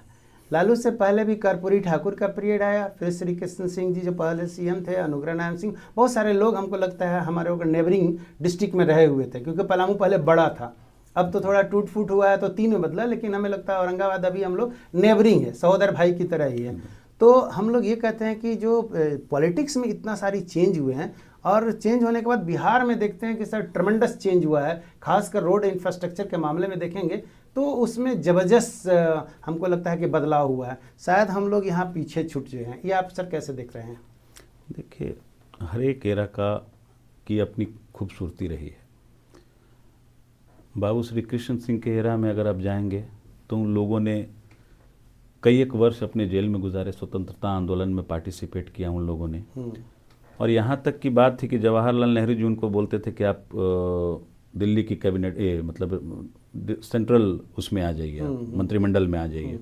लालू से पहले भी कर्पूरी ठाकुर का पीरियड आया, फिर श्री कृष्ण सिंह जी जो पहले सीएम थे, अनुग्रह नारायण सिंह, बहुत सारे लोग हमको लगता है हमारे ऊपर नेबरिंग डिस्ट्रिक्ट में रहे हुए थे, क्योंकि पलामू पहले बड़ा था। अब तो थोड़ा टूट फूट हुआ है तो 3 में बदला, लेकिन हमें लगता है औरंगाबाद अभी हम लोग नेबरिंग है, सहोदर भाई की तरह ही है। तो हम लोग ये कहते हैं कि जो पॉलिटिक्स में इतना सारी चेंज हुए हैं, और चेंज होने के बाद बिहार में देखते हैं कि सर ट्रमेंडस चेंज हुआ है, खासकर रोड इंफ्रास्ट्रक्चर के मामले में देखेंगे तो उसमें ज़बरदस्त हमको लगता है कि बदलाव हुआ है। शायद हम लोग यहाँ पीछे छूट गए हैं। ये आप सर कैसे देख रहे हैं? देखिए, हर एक एरा की अपनी खूबसूरती रही है। बाबू श्री कृष्ण सिंह के एरा में अगर आप जाएंगे तो उन लोगों ने कई एक वर्ष अपने जेल में गुजारे, स्वतंत्रता आंदोलन में पार्टिसिपेट किया उन लोगों ने। और यहाँ तक की बात थी कि जवाहरलाल नेहरू जी उनको बोलते थे कि आप दिल्ली की कैबिनेट मतलब सेंट्रल उसमें आ जाइए, मंत्रिमंडल में आ जाइए।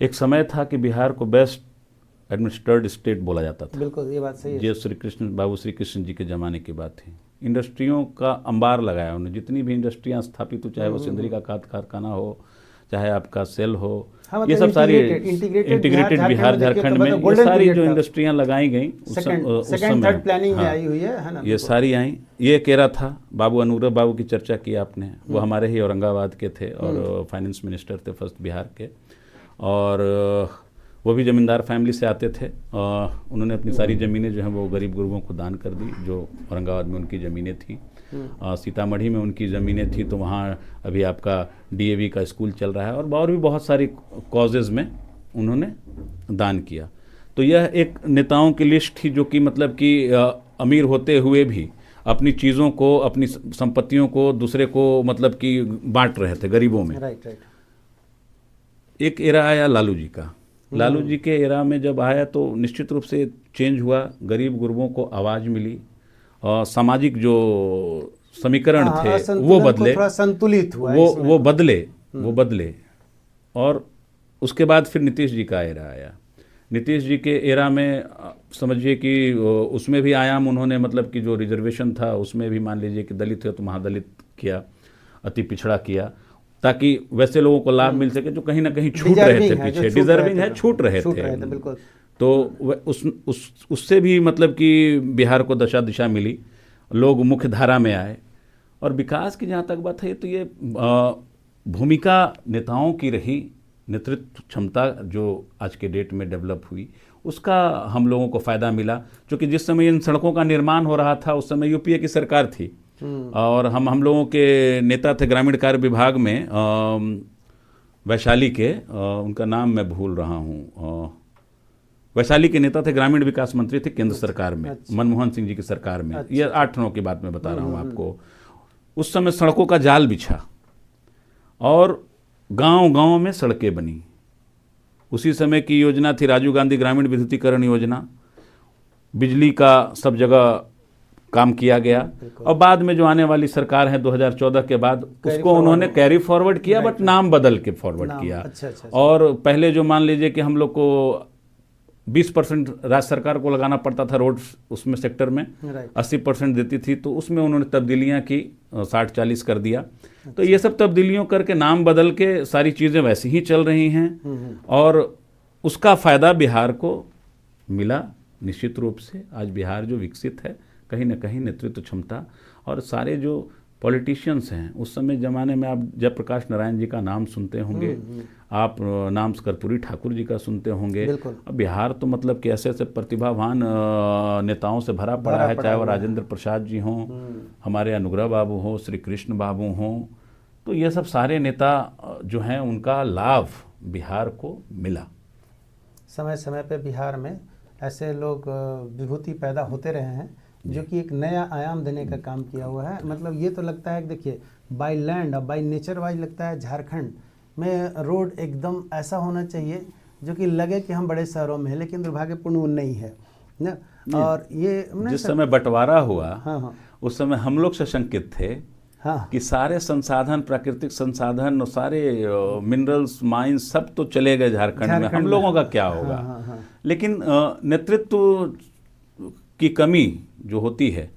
एक समय था कि बिहार को बेस्ट एडमिनिस्ट्रेटेड स्टेट बोला जाता था। बिल्कुल, ये बात सही है। ये बाबू श्री कृष्ण जी के ज़माने की बात थी। इंडस्ट्रियों का अंबार लगाया उन्होंने, जितनी भी इंडस्ट्रियाँ स्थापित हो, चाहे वो सिंदरी का खाद कारखाना हो, चाहे आपका सेल हो, हाँ, ये सब सारी इंटीग्रेटेड बिहार झारखंड में ये सारी जो इंडस्ट्रियां लगाई गई उस सेकंड थर्ड प्लानिंग में आई हुई है ना, ये सारी आई। ये कह रहा था बाबू अनुग्रह बाबू की चर्चा की आपने, वो हमारे ही औरंगाबाद के थे और फाइनेंस मिनिस्टर थे फर्स्ट बिहार के, और वो भी जमींदार फैमिली से आते थे। उन्होंने अपनी सारी ज़मीनें जो हैं वो गरीब गुरबों को दान कर दी, जो औरंगाबाद में उनकी ज़मीनें थी। सीतामढ़ी में उनकी ज़मीनें थी, तो वहाँ अभी आपका डीएवी का स्कूल चल रहा है, और भी बहुत सारी कॉजेज़ में उन्होंने दान किया। तो यह एक नेताओं की लिस्ट थी जो कि मतलब कि अमीर होते हुए भी अपनी चीज़ों को, अपनी संपत्तियों को दूसरे को मतलब कि बांट रहे थे गरीबों में। राइट। एक एरा आया लालू जी का। लालू जी के एरा में जब आया तो निश्चित रूप से चेंज हुआ, गरीब गुरबों को आवाज़ मिली और सामाजिक जो समीकरण हाँ, थे वो असंतुलन को बदले, थोड़ा संतुलित हुआ वो इसमें वो तो। बदले वो बदले। और उसके बाद फिर नीतीश जी का एरा आया। नीतीश जी के एरा में समझिए कि उसमें भी आयाम उन्होंने, मतलब कि जो रिजर्वेशन था उसमें भी मान लीजिए कि दलित है तो महादलित किया, अति पिछड़ा किया, ताकि वैसे लोगों को लाभ मिल सके जो कहीं ना कहीं छूट रहे थे डिजर्विंग है, जो पीछे, छूट रहे डिजर्विंग थे, है, छूट रहे छूट थे। रहे थे बिल्कुल। तो उससे भी मतलब कि बिहार को दशा दिशा मिली, लोग मुख्य धारा में आए। और विकास की जहाँ तक बात है तो ये भूमिका नेताओं की रही, नेतृत्व क्षमता जो आज के डेट में डेवलप हुई उसका हम लोगों को फ़ायदा मिला। क्योंकि जिस समय इन सड़कों का निर्माण हो रहा था उस समय यूपीए की सरकार थी और हम लोगों के नेता थे ग्रामीण कार्य विभाग में, वैशाली के, उनका नाम मैं भूल रहा हूँ, वैशाली के नेता थे, ग्रामीण विकास मंत्री थे केंद्र सरकार में, मनमोहन सिंह जी की सरकार में। ये 8-9 की बात मैं बता रहा हूँ आपको। उस समय सड़कों का जाल बिछा और गांव-गांव में सड़कें बनी। उसी समय की योजना थी राजीव गांधी ग्रामीण विद्युतीकरण योजना, बिजली का सब जगह काम किया गया। और बाद में जो आने वाली सरकार है 2014 के बाद उसको उन्होंने कैरी फॉरवर्ड किया, बट नाम बदल के फॉरवर्ड किया। अच्छा। और पहले जो मान लीजिए कि हम लोग को 20% राज्य सरकार को लगाना पड़ता था रोड उसमें सेक्टर में, 80% देती थी, तो उसमें उन्होंने तब्दीलियां की, 60-40 कर दिया। तो ये सब तब्दीलियों करके नाम बदल के सारी चीज़ें वैसी ही चल रही हैं और उसका फ़ायदा बिहार को मिला निश्चित रूप से। आज बिहार जो विकसित है कहीं ना कहीं नेतृत्व क्षमता और सारे जो पॉलिटिशियंस हैं, उस समय ज़माने में आप जयप्रकाश नारायण जी का नाम सुनते होंगे, आप नाम कर्पूरी ठाकुर जी का सुनते होंगे। अब बिहार तो मतलब कि ऐसे ऐसे प्रतिभावान नेताओं से भरा पड़ा है, चाहे वो राजेंद्र प्रसाद जी हों, हमारे अनुग्रह बाबू हों, श्री कृष्ण बाबू हों, तो ये सब सारे नेता जो हैं उनका लाभ बिहार को मिला। समय समय पे बिहार में ऐसे लोग विभूति पैदा होते रहे हैं जो कि एक नया आयाम देने का काम किया हुआ है। मतलब ये तो लगता है कि देखिए, बाय लैंड और बाय नेचर वाइज लगता है झारखंड में रोड एकदम ऐसा होना चाहिए जो कि लगे कि हम बड़े शहरों में हैं, लेकिन दुर्भाग्यपूर्ण वो नहीं है ना। और ये जिस समय बंटवारा हुआ, हाँ, उस समय हम लोग सशंकित थे कि सारे संसाधन, प्राकृतिक संसाधन और सारे मिनरल्स, माइंस सब तो चले गए झारखंड में, हम लोगों का क्या होगा। लेकिन नेतृत्व की कमी जो होती है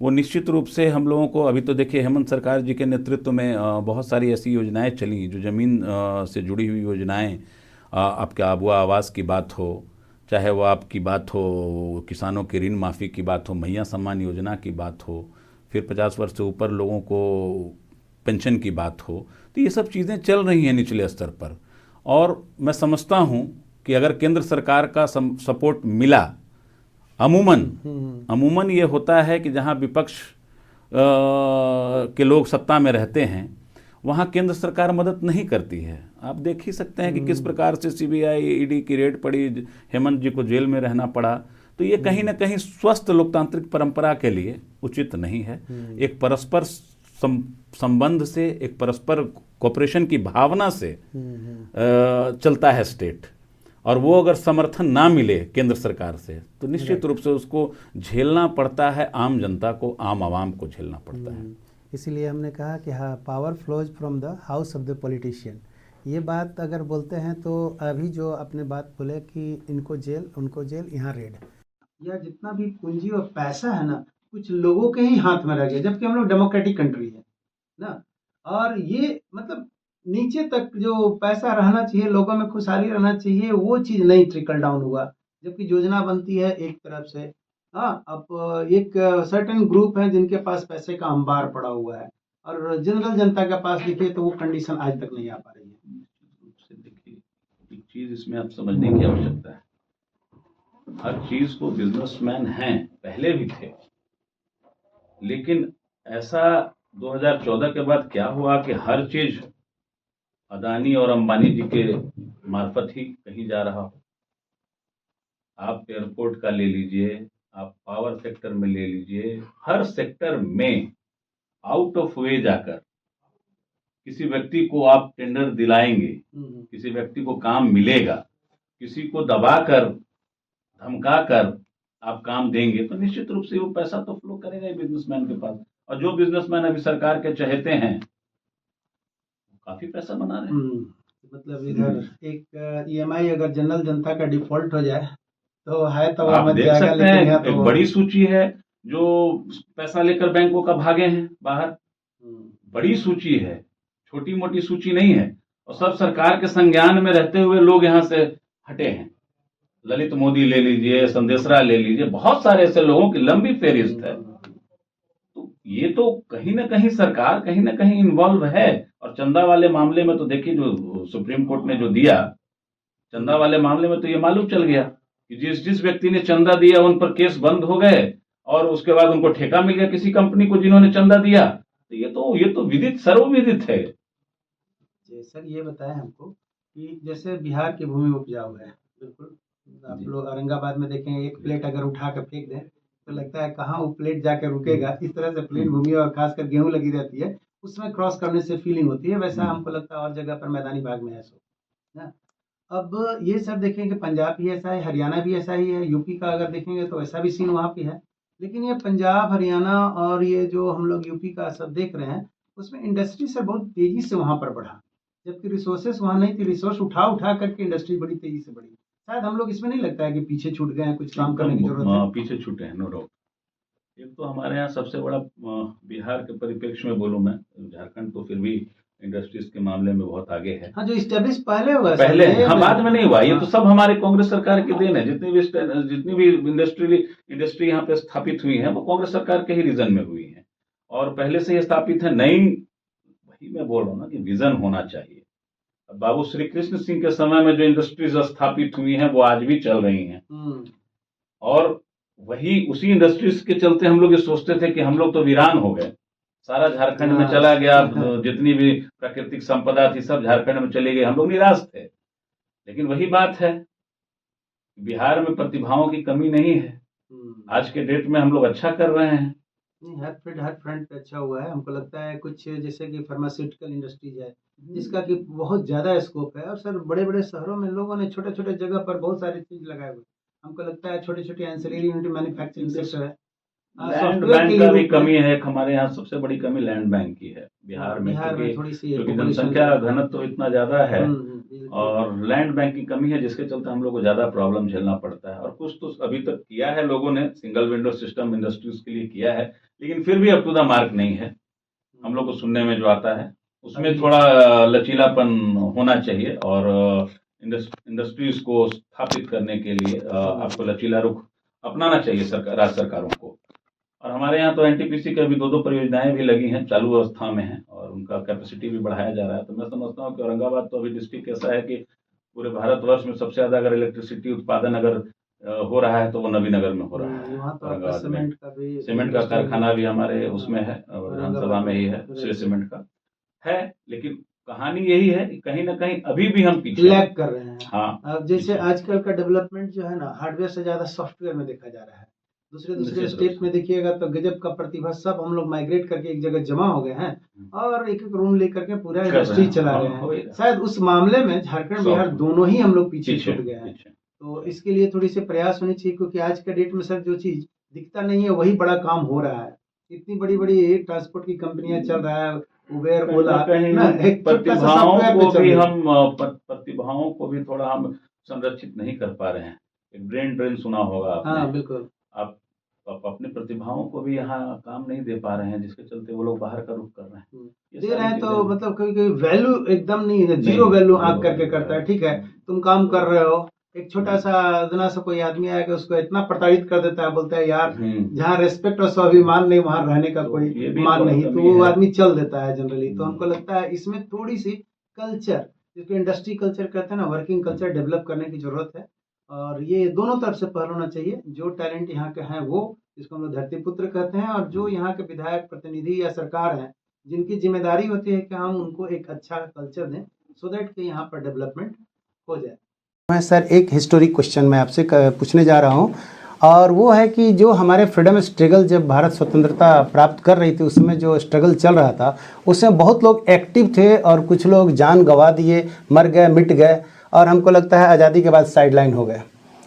वो निश्चित रूप से हम लोगों को, अभी तो देखिए हेमंत सरकार जी के नेतृत्व में बहुत सारी ऐसी योजनाएं चली जो ज़मीन से जुड़ी हुई योजनाएं, आपके आबुआ आवास की बात हो, चाहे वो आपकी बात हो किसानों की ऋण माफ़ी की बात हो, मैया सम्मान योजना की बात हो, फिर 50 वर्ष से ऊपर लोगों को पेंशन की बात हो, तो ये सब चीज़ें चल रही हैं निचले स्तर पर। और मैं समझता हूँ कि अगर केंद्र सरकार का सपोर्ट मिला, अमूमन ये होता है कि जहाँ विपक्ष के लोग सत्ता में रहते हैं वहाँ केंद्र सरकार मदद नहीं करती है। आप देख ही सकते हैं कि किस प्रकार से सीबीआई ईडी की रेड पड़ी, हेमंत जी को जेल में रहना पड़ा। तो ये कहीं ना कहीं स्वस्थ लोकतांत्रिक परंपरा के लिए उचित नहीं है। एक परस्पर संबंध से, एक परस्पर कोऑपरेशन की भावना से चलता है स्टेट, और वो अगर समर्थन ना मिले केंद्र सरकार से तो निश्चित रूप से उसको झेलना पड़ता है, आम जनता को, आम आवाम को झेलना पड़ता है। इसीलिए हमने कहा कि हाँ, power flows from the house of the politician. ये बात अगर बोलते हैं तो अभी जो आपने बात बोले कि इनको जेल, उनको जेल, यहाँ रेड, या जितना भी पूंजी और पैसा है ना, कुछ लोगों के ही हाथ में रह गया, जबकि हम लोग डेमोक्रेटिक कंट्री है ना। और ये मतलब नीचे तक जो पैसा रहना चाहिए, लोगों में खुशहाली रहना चाहिए, वो चीज़ नहीं ट्रिकल डाउन हुआ। जबकि योजना बनती है एक तरफ से, हाँ, अब एक सर्टेन ग्रुप है जिनके पास पैसे का अंबार पड़ा हुआ है, और जनरल जनता के पास देखिए तो वो कंडीशन आज तक नहीं आ पा रही है। देखिए, एक चीज़ इसमें आप समझने की आवश्यकता है, हर चीज को बिजनेसमैन हैं, पहले भी थे, लेकिन ऐसा 2014 के बाद क्या हुआ कि हर चीज अदानी और अंबानी जी के मार्फत ही कहीं जा रहा हो। आप एयरपोर्ट का ले लीजिए, आप पावर सेक्टर में ले लीजिए, हर सेक्टर में आउट ऑफ वे जाकर किसी व्यक्ति को आप टेंडर दिलाएंगे, किसी व्यक्ति को काम मिलेगा, किसी को दबाकर धमकाकर आप काम देंगे, तो निश्चित रूप से वो पैसा तो फ्लो करेगा ही बिजनेसमैन के पास। और जो बिजनेसमैन अभी सरकार के चहेते हैं काफी पैसा बना रहे हैं। मतलब इधर एक ईएमआई अगर जनरल जनता का डिफॉल्ट हो जाए तो है तो आप मत देख जाएगा, सकते लेकिन हैं यहाँ तो एक बड़ी सूची है जो पैसा लेकर बैंकों का भागे हैं बाहर। बड़ी सूची है, छोटी मोटी सूची नहीं है। और सब सरकार के संज्ञान में रहते हुए लोग यहाँ से हटे हैं। ललित मोदी ले लीजिए, संदेशरा ले लीजिए, बहुत सारे ऐसे लोगों की लंबी फेहरिस्त है। तो ये तो कहीं ना कहीं सरकार कहीं ना कहीं इन्वॉल्व है। और चंदा वाले मामले में तो देखिए जो सुप्रीम कोर्ट ने जो दिया, चंदा वाले मामले में तो ये मालूम चल गया कि जिस जिस व्यक्ति ने चंदा दिया उन पर केस बंद हो गए और उसके बाद उनको ठेका मिल गया किसी कंपनी को जिन्होंने चंदा दिया। तो ये तो विदित सर्वविदित है। सर ये बताएं हमको कि जैसे बिहार की भूमि उपजाऊ है, बिल्कुल आप लोग औरंगाबाद में देखेंगे एक प्लेट अगर उठा कर फेंक दें तो लगता है कहाँ वो प्लेट जाकर रुकेगा। इस तरह से प्लेन भूमि और खासकर गेहूं लगी रहती है, उसमें क्रॉस करने से फीलिंग होती है। वैसा हमको लगता है और जगह पर मैदानी भाग में ऐसा ना। अब ये सब देखेंगे पंजाब भी ऐसा है, हरियाणा भी ऐसा ही है, यूपी का अगर देखेंगे तो ऐसा भी सीन वहाँ पे है। लेकिन ये पंजाब हरियाणा और ये जो हम लोग यूपी का सब देख रहे हैं उसमें इंडस्ट्री से बहुत तेजी से वहाँ पर बढ़ा, जबकि रिसोर्सेस वहाँ नहीं थी। रिसोर्स उठा उठा करके इंडस्ट्री बड़ी तेजी से बढ़ी। शायद हम लोग इसमें नहीं लगता है कि पीछे छूट गए हैं, कुछ काम करने की जरूरत है। पीछे छूटे हैं, नो डाउट। एक तो हमारे यहाँ सबसे बड़ा बिहार के परिप्रेक्ष्य में बोलूँ मैं, झारखंड तो फिर भी इंडस्ट्रीज के मामले में बहुत आगे है। हाँ, जो इस्टेब्लिश पहले हुआ है, पहले हाँ, बाद में नहीं हुआ। ये तो सब हमारे कांग्रेस सरकार की देन है। जितनी भी इंडस्ट्री यहाँ पे स्थापित हुई है वो कांग्रेस सरकार के ही रीजन में हुई है और पहले से ही स्थापित है। नई, वही मैं बोल रहा हूँ ना कि विजन होना चाहिए। बाबू श्री कृष्ण सिंह के समय में जो इंडस्ट्रीज स्थापित हुई हैं वो आज भी चल रही हैं और वही उसी इंडस्ट्रीज के चलते हम लोग ये सोचते थे कि हम लोग तो वीरान हो गए, सारा झारखंड में चला गया, जितनी भी प्राकृतिक संपदा थी सब झारखंड में चली गई, हम लोग निराश थे। लेकिन वही बात है, बिहार में प्रतिभाओं की कमी नहीं है। आज के डेट में हम लोग अच्छा कर रहे हैं। नहीं, हर फ्रंट पे अच्छा हुआ है। हमको लगता है कुछ जैसे कि फार्मास्यूटिकल इंडस्ट्रीज है जिसका कि बहुत ज्यादा स्कोप है। और सर बड़े बड़े शहरों में लोगों ने छोटे छोटे जगह पर बहुत सारी चीज लगाए हुए। हमको लगता है छोटी छोटी एंसिलरी यूनिट मैन्युफैक्चरिंग सेक्टर है। लैंड बैंक का भी कमी है। हमारे यहाँ सबसे बड़ी कमी लैंड बैंक की है बिहार में, थोड़ी सी क्योंकि जनसंख्या घनत्व तो इतना ज्यादा है और लैंड बैंक की कमी है, जिसके चलते हम लोग को ज्यादा प्रॉब्लम झेलना पड़ता है। और कुछ तो अभी तक किया है लोगों ने, सिंगल विंडो सिस्टम इंडस्ट्रीज के लिए किया है, लेकिन फिर भी अप टू द मार्क नहीं है। हम लोग को सुनने में जो आता है उसमें थोड़ा लचीलापन होना चाहिए और इंडस्ट्रीज को स्थापित करने के लिए आपको लचीला रुख अपनाना चाहिए राज्य सरकारों को। और हमारे यहाँ तो एनटीपीसी के भी दो परियोजनाएं भी लगी हैं, चालू अवस्था में हैं और उनका कैपेसिटी भी बढ़ाया जा रहा है। तो मैं समझता हूँ कि औरंगाबाद तो अभी डिस्ट्रिक्ट ऐसा है कि पूरे भारतवर्ष में सबसे ज्यादा अगर इलेक्ट्रिसिटी उत्पादन अगर हो रहा है तो वो नवीनगर में हो रहा है। औरंगाबाद में सीमेंट का कारखाना भी हमारे उसमें है, विधानसभा में ही है, श्री सीमेंट का है। लेकिन कहानी यही है कि कहीं ना कहीं अभी भी हम पीछे लैग कर रहे हैं। हाँ, अब जैसे आजकल का डेवलपमेंट जो है ना, हार्डवेयर से ज्यादा सॉफ्टवेयर में देखा जा रहा है। दूसरे स्टेट में देखिएगा तो गजब का प्रतिभा, सब हम लोग माइग्रेट करके एक जगह जमा हो गए हैं और एक एक रूम लेकर के पूरा इंडस्ट्री चला रहे हैं। शायद उस मामले में झारखंड बिहार दोनों ही हम लोग पीछे छूट गए हैं। तो इसके लिए थोड़ी सी प्रयास होनी चाहिए, क्योंकि आज के डेट में सर जो चीज दिखता नहीं है वही बड़ा काम हो रहा है। इतनी बड़ी बड़ी ट्रांसपोर्ट की कंपनियां चल रहा है, उबेर ओला, प्रतिभाओं को भी थोड़ा हम संरक्षित नहीं कर पा रहे हैं। एक ब्रेन ड्रेन सुना होगा आपने। हाँ, बिल्कुल। आप अपने प्रतिभाओं को भी यहाँ काम नहीं दे पा रहे हैं, जिसके चलते वो लोग बाहर का रुख कर रहे हैं। दे रहे हैं तो मतलब कभी वैल्यू एकदम नहीं है, जीरो वैल्यू आग करके करता है। ठीक है, तुम काम कर रहे हो, एक छोटा सा जना सा कोई आदमी आएगा उसको इतना प्रताड़ित कर देता है, बोलता है यार जहाँ रेस्पेक्ट और स्वाभिमान नहीं वहाँ रहने का कोई मान नहीं, तो वो आदमी चल देता है जनरली। तो हमको लगता है इसमें थोड़ी सी कल्चर, जिसको इंडस्ट्री कल्चर कहते हैं ना, वर्किंग कल्चर डेवलप करने की जरूरत है। और ये दोनों तरफ से पहल होना चाहिए। जो टैलेंट यहाँ के हैं वो, जिसको हम लोग धरती पुत्र कहते हैं, और जो यहाँ के विधायक प्रतिनिधि या सरकार हैं जिनकी जिम्मेदारी होती है कि हम उनको एक अच्छा कल्चर दें, सो दैट कि यहाँ पर डेवलपमेंट हो जाए। मैं सर एक हिस्टोरिक क्वेश्चन मैं आपसे पूछने जा रहा हूँ, और वो है कि जो हमारे फ्रीडम स्ट्रगल, जब भारत स्वतंत्रता प्राप्त कर रही थी उस समय जो स्ट्रगल चल रहा था उसमें बहुत लोग एक्टिव थे और कुछ लोग जान गंवा दिए, मर गए, मिट गए, और हमको लगता है आज़ादी के बाद साइडलाइन हो गए।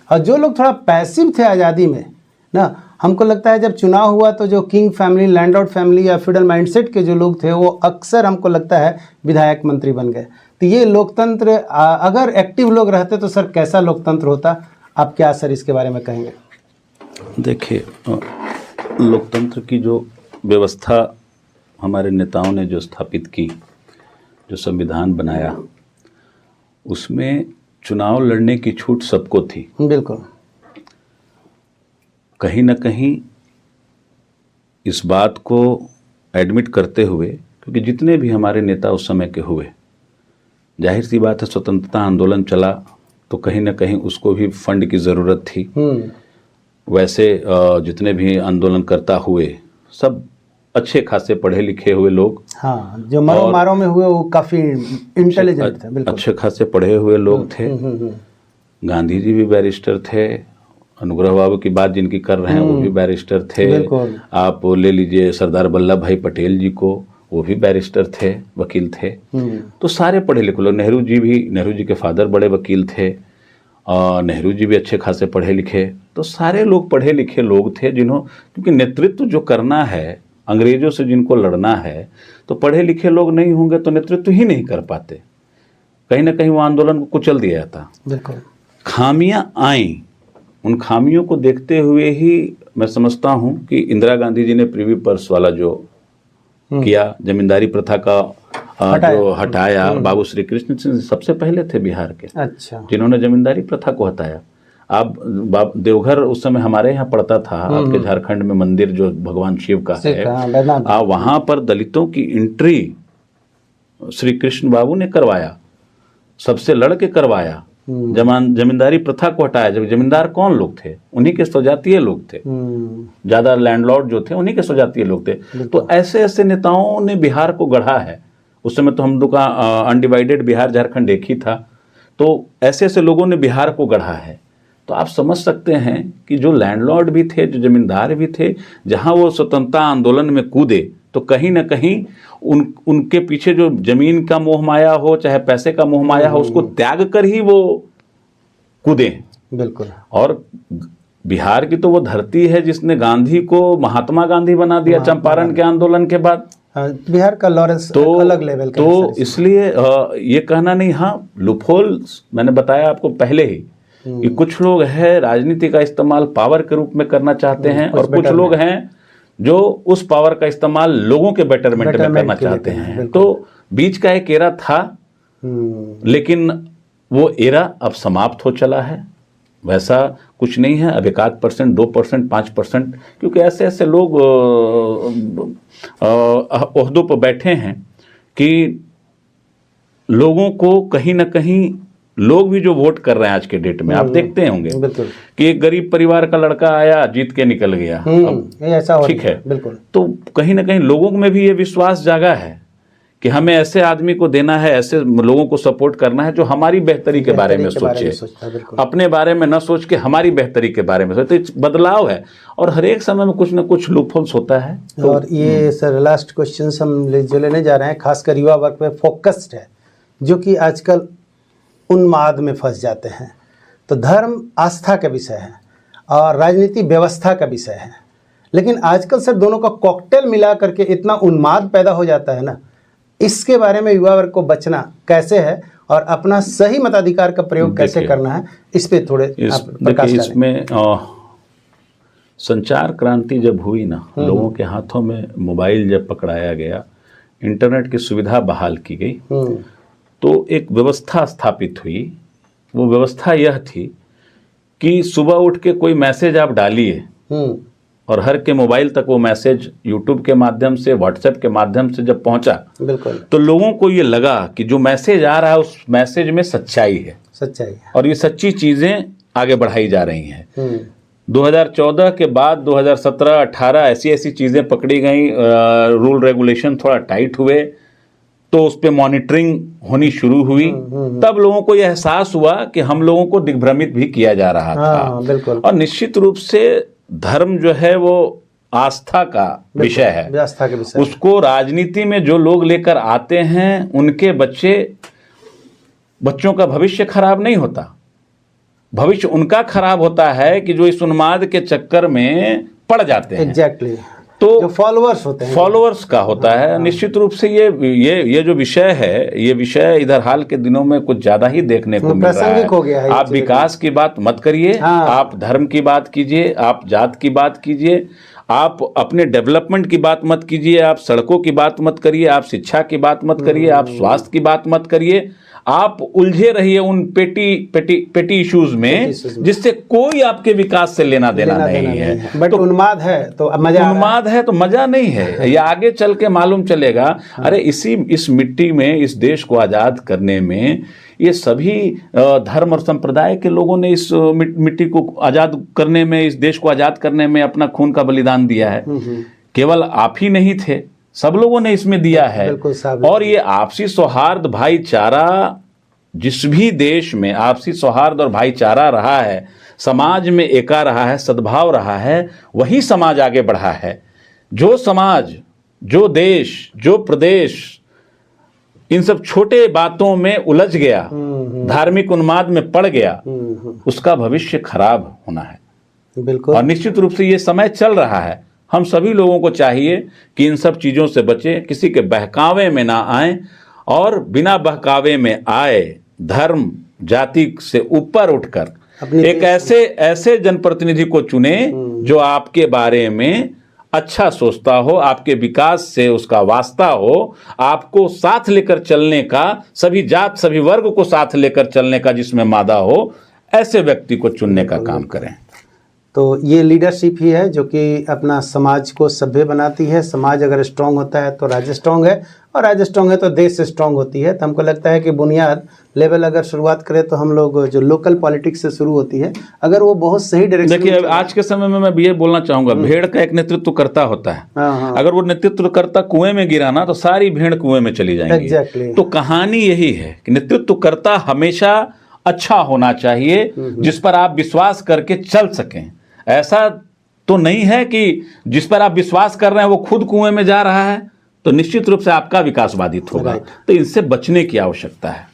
और जो लोग थोड़ा पैसिव थे आज़ादी में ना, हमको लगता है जब चुनाव हुआ तो जो किंग फैमिली, लैंडलॉर्ड फैमिली या फ्यूडल माइंडसेट के जो लोग थे वो अक्सर हमको लगता है विधायक मंत्री बन गए। तो ये लोकतंत्र, अगर एक्टिव लोग रहते तो सर कैसा लोकतंत्र होता? आप क्या सर इसके बारे में कहेंगे? देखिए, लोकतंत्र की जो व्यवस्था हमारे नेताओं ने जो स्थापित की, जो संविधान बनाया, उसमें चुनाव लड़ने की छूट सबको थी। बिल्कुल। कहीं ना कहीं इस बात को एडमिट करते हुए, क्योंकि जितने भी हमारे नेता उस समय के हुए, जाहिर सी बात है स्वतंत्रता आंदोलन चला तो कहीं ना कहीं उसको भी फंड की ज़रूरत थी। वैसे जितने भी आंदोलनकर्ता हुए सब अच्छे खासे पढ़े लिखे हुए लोग, हाँ, जो मारो में हुए वो काफ़ी इंटेलिजेंट थे, बिल्कुल अच्छे खासे पढ़े हुए लोग थे। गांधी जी भी बैरिस्टर थे, अनुग्रह बाबू की बात जिनकी कर रहे हैं वो भी बैरिस्टर थे। आप ले लीजिए सरदार वल्लभ भाई पटेल जी को, वो भी बैरिस्टर थे, वकील थे। तो सारे पढ़े लिखे लोग, नेहरू जी के फादर बड़े वकील थे, और नेहरू जी भी अच्छे खासे पढ़े लिखे। तो सारे लोग पढ़े लिखे लोग थे क्योंकि नेतृत्व जो करना है, अंग्रेजों से जिनको लड़ना है, तो पढ़े लिखे लोग नहीं होंगे तो नेतृत्व ही नहीं कर पाते। कहीं ना कहीं वो आंदोलन को कुचल दिया जाता। बिल्कुल। खामियां आई, उन खामियों को देखते हुए ही मैं समझता हूं कि इंदिरा गांधी जी ने प्रीवी पर्स वाला जो किया, जमींदारी प्रथा का जो हटाया, बाबू श्री कृष्ण सिंह सबसे पहले थे बिहार के, अच्छा, जिन्होंने जमींदारी प्रथा को हटाया। आप देवघर उस समय हमारे यहाँ पड़ता था, आपके झारखंड में मंदिर जो भगवान शिव का है, आप वहां पर दलितों की एंट्री श्री कृष्ण बाबू ने करवाया, सबसे लड़ के करवाया। जमींदारी प्रथा को हटाया। जब जमींदार कौन लोग थे? उन्हीं के स्वजातीय लोग थे, ज्यादा लैंडलॉर्ड जो थे उन्हीं के स्वजातीय लोग थे। तो ऐसे ऐसे नेताओं ने बिहार को गढ़ा है। उस समय तो हम लोग का अनडिवाइडेड बिहार झारखंड एक ही था। तो ऐसे ऐसे लोगों ने बिहार को गढ़ा है। तो आप समझ सकते हैं कि जो लैंडलॉर्ड भी थे, जो जमींदार भी थे, जहां वो स्वतंत्रता आंदोलन में कूदे तो कहीं ना कहीं उनके पीछे जो जमीन का मोह माया हो, चाहे पैसे का मोह माया हो, उसको त्याग कर ही वो कूदे। बिल्कुल। और बिहार की तो वो धरती है जिसने गांधी को महात्मा गांधी बना दिया चंपारण के आंदोलन के बाद। बिहार का लॉरेंस तो अलग लेवल का। तो इसलिए ये कहना नहीं, हाँ लूपहोल मैंने बताया आपको पहले ही कि कुछ लोग हैं राजनीति का इस्तेमाल पावर के रूप में करना चाहते हैं, और कुछ लोग हैं जो उस पावर का इस्तेमाल लोगों के बेटरमेंट में करना चाहते हैं। तो बीच का एक एरा था, लेकिन वो एरा अब समाप्त हो चला है। वैसा कुछ नहीं है अब। 1% 2% 5%, क्योंकि ऐसे ऐसे लोग ओहदों पर बैठे हैं कि लोगों को कहीं ना कहीं, लोग भी जो वोट कर रहे हैं आज के डेट में, आप देखते होंगे कि एक गरीब परिवार का लड़का आया, जीत के निकल गया, ऐसा ठीक है, बिल्कुल। तो कहीं ना कहीं लोगों में भी ये विश्वास जागा है कि हमें ऐसे आदमी को देना है, ऐसे लोगों को सपोर्ट करना है जो हमारी बेहतरी के बारे में सोचे, अपने बारे में न सोच के हमारी बेहतरी के बारे में सोचे। तो बदलाव है, और हर एक समय में कुछ न कुछ लूपहोल्स होता है। तो और ये सर लास्ट क्वेश्चन हम जो लेने जा रहे हैं, खासकर युवा वर्ग पे फोकस्ड है, जो कि आजकल उन्माद में फंस जाते हैं। तो धर्म आस्था का विषय है और राजनीति व्यवस्था का विषय है, लेकिन आजकल सर दोनों का कॉकटेल मिला करके इतना उन्माद पैदा हो जाता है ना। इसके बारे में युवा वर्ग को बचना कैसे है और अपना सही मताधिकार का प्रयोग कैसे करना है, इस पे थोड़े प्रकाश डालें। इसमें संचार क्रांति जब हुई ना, लोगों के हाथों में मोबाइल जब पकड़ाया गया, इंटरनेट की सुविधा बहाल की गई, तो एक व्यवस्था स्थापित हुई। वो व्यवस्था यह थी कि सुबह उठ के कोई मैसेज आप डालिए और हर के मोबाइल तक वो मैसेज यूट्यूब के माध्यम से, व्हाट्सएप के माध्यम से जब पहुंचा, बिल्कुल, तो लोगों को ये लगा कि जो मैसेज आ रहा है उस मैसेज में सच्चाई है, और ये सच्ची चीजें आगे बढ़ाई जा रही हैं। 2014 के बाद 2017-18 ऐसी ऐसी चीजें पकड़ी गई, रूल रेगुलेशन थोड़ा टाइट हुए, तो उस पर मॉनिटरिंग होनी शुरू हुई, तब लोगों को यह एहसास हुआ कि हम लोगों को दिग्भ्रमित भी किया जा रहा था। बिल्कुल। और निश्चित रूप से धर्म जो है वो आस्था का विषय है, आस्था के विषय। उसको राजनीति में जो लोग लेकर आते हैं उनके बच्चों का भविष्य खराब नहीं होता। भविष्य उनका खराब होता है कि जो इस उन्माद के चक्कर में पड़ जाते हैं। एग्जैक्टली। तो जो फॉलोअर्स होते हैं, फॉलोअर्स का होता है। निश्चित रूप से ये जो विषय है, ये विषय इधर हाल के दिनों में कुछ ज्यादा ही देखने को मिल रहा है। हो गया है। आप विकास की बात मत करिए, आप धर्म की बात कीजिए, आप जात की बात कीजिए, आप अपने डेवलपमेंट की बात मत कीजिए, आप सड़कों की बात मत करिए, आप शिक्षा की बात मत करिए, आप स्वास्थ्य की बात मत करिए। आप उलझे रहिए उन पेटी इश्यूज में जिससे कोई आपके विकास से लेना देना नहीं है। बट उन्माद है तो मजा नहीं है। ये आगे चल के मालूम चलेगा। अरे इस मिट्टी में, इस देश को आजाद करने में ये सभी धर्म और संप्रदाय के लोगों ने इस मिट्टी को आजाद करने में, इस देश को आजाद करने में अपना खून का बलिदान दिया है। केवल आप ही नहीं थे, सब लोगों ने इसमें दिया है। और ये आपसी सौहार्द भाईचारा, जिस भी देश में आपसी सौहार्द और भाईचारा रहा है, समाज में एका रहा है, सद्भाव रहा है, वही समाज आगे बढ़ा है। जो समाज, जो देश, जो प्रदेश इन सब छोटे बातों में उलझ गया, धार्मिक उन्माद में पड़ गया, उसका भविष्य खराब होना है। बिल्कुल। और निश्चित रूप से ये समय चल रहा है। हम सभी लोगों को चाहिए कि इन सब चीज़ों से बचें, किसी के बहकावे में ना आएं, और बिना बहकावे में आए धर्म जाति से ऊपर उठकर एक ऐसे जनप्रतिनिधि को चुने जो आपके बारे में अच्छा सोचता हो, आपके विकास से उसका वास्ता हो, आपको साथ लेकर चलने का, सभी जात सभी वर्ग को साथ लेकर चलने का जिसमें मादा हो, ऐसे व्यक्ति को चुनने का काम करें। तो ये लीडरशिप ही है जो कि अपना समाज को सभ्य बनाती है। समाज अगर स्ट्रांग होता है तो राज्य स्ट्रांग है, और राज्य स्ट्रांग है तो देश स्ट्रांग होती है। तो हमको लगता है कि बुनियाद लेवल अगर शुरुआत करें तो हम लोग जो लोकल पॉलिटिक्स से शुरू होती है, अगर वो बहुत सही डायरेक्शन। देखिए, आज के समय में मैं ये बोलना चाहूंगा, भेड़ का एक नेतृत्व करता होता है। अगर वो नेतृत्व करता कुएं में गिरा ना, तो सारी भेड़ कुएं में चली जाएंगी। तो कहानी यही है कि नेतृत्व करता हमेशा अच्छा होना चाहिए, जिस पर आप विश्वास करके चल सकें। ऐसा तो नहीं है कि जिस पर आप विश्वास कर रहे हैं वो खुद कुएं में जा रहा है, तो निश्चित रूप से आपका विकास बाधित होगा। तो इनसे बचने की आवश्यकता है।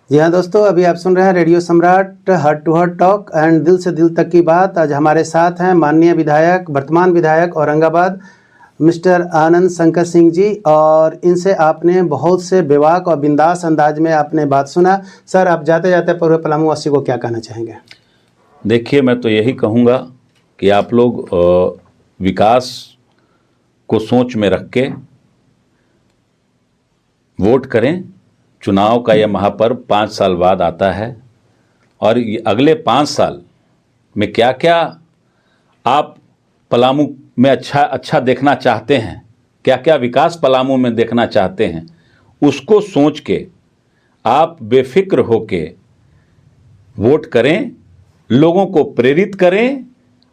जी हाँ दोस्तों, अभी आप सुन रहे हैं radio Samrat heart to heart talk and दिल से दिल तक की बात। आज हमारे साथ हैं माननीय विधायक, वर्तमान विधायक औरंगाबाद, मिस्टर आनंद शंकर सिंह जी, और इनसे आपने बहुत से बेबाक और बिंदास अंदाज में आपने बात सुना। सर, आप जाते जाते पूर्व पलामू वासी को क्या कहना चाहेंगे? देखिए, मैं तो यही कहूँगा कि आप लोग विकास को सोच में रख के वोट करें। चुनाव का यह महापर्व 5 साल बाद आता है, और ये अगले 5 साल में क्या क्या आप पलामू में अच्छा देखना चाहते हैं, क्या क्या विकास पलामू में देखना चाहते हैं, उसको सोच के आप बेफिक्र होके वोट करें। लोगों को प्रेरित करें,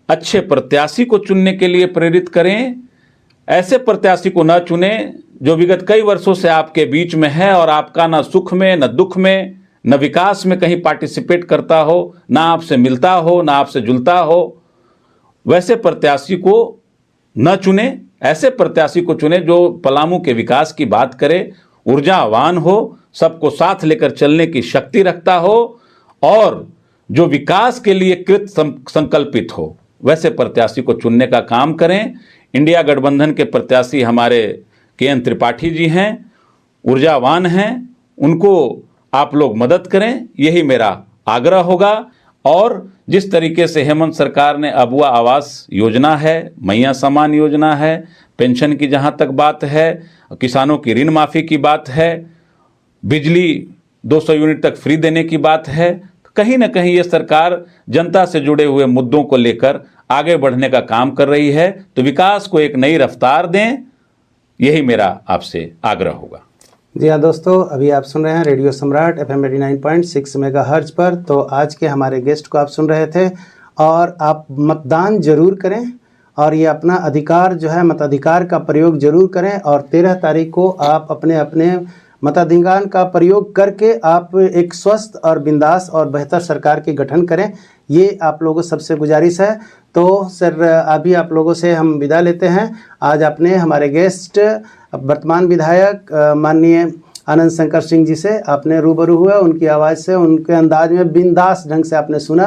अच्छे प्रत्याशी को चुनने के लिए प्रेरित करें। ऐसे प्रत्याशी को न चुनें जो विगत कई वर्षों से आपके बीच में है और आपका न सुख में, न दुख में, न विकास में कहीं पार्टिसिपेट करता हो, ना आपसे मिलता हो, ना आपसे जुलता हो। वैसे प्रत्याशी को न चुनें, ऐसे प्रत्याशी को चुनें जो पलामू के विकास की बात करे, ऊर्जावान हो, सबको साथ लेकर चलने की शक्ति रखता हो, और जो विकास के लिए कृत संकल्पित हो, वैसे प्रत्याशी को चुनने का काम करें। इंडिया गठबंधन के प्रत्याशी हमारे के.एन. त्रिपाठी जी हैं, ऊर्जावान हैं, उनको आप लोग मदद करें, यही मेरा आग्रह होगा। और जिस तरीके से हेमंत सरकार ने अबुआ आवास योजना है, मैया सम्मान योजना है, पेंशन की जहाँ तक बात है, किसानों की ऋण माफ़ी की बात है, बिजली 200 यूनिट तक फ्री देने की बात है, कहीं ना कहीं ये सरकार जनता से जुड़े हुए मुद्दों को लेकर आगे बढ़ने का काम कर रही है। तो विकास को एक नई रफ्तार दें, यही मेरा आपसे आग्रह होगा। जी हाँ दोस्तों, अभी आप सुन रहे हैं रेडियो सम्राट FM 89.6 मेगाहर्ट्ज पर। तो आज के हमारे गेस्ट को आप सुन रहे थे, और आप मतदान जरूर करें, और ये अपना अधिकार जो है मताधिकार का प्रयोग जरूर करें। और 13 तारीख को आप अपने अपने मताधिकार का प्रयोग करके आप एक स्वस्थ और बिंदास और बेहतर सरकार के गठन करें, ये आप लोगों सबसे गुजारिश है। तो सर अभी आप लोगों से हम विदा लेते हैं। आज आपने हमारे गेस्ट वर्तमान विधायक माननीय आनंद शंकर सिंह जी से आपने रूबरू हुए, उनकी आवाज़ से, उनके अंदाज में बिंदास ढंग से आपने सुना।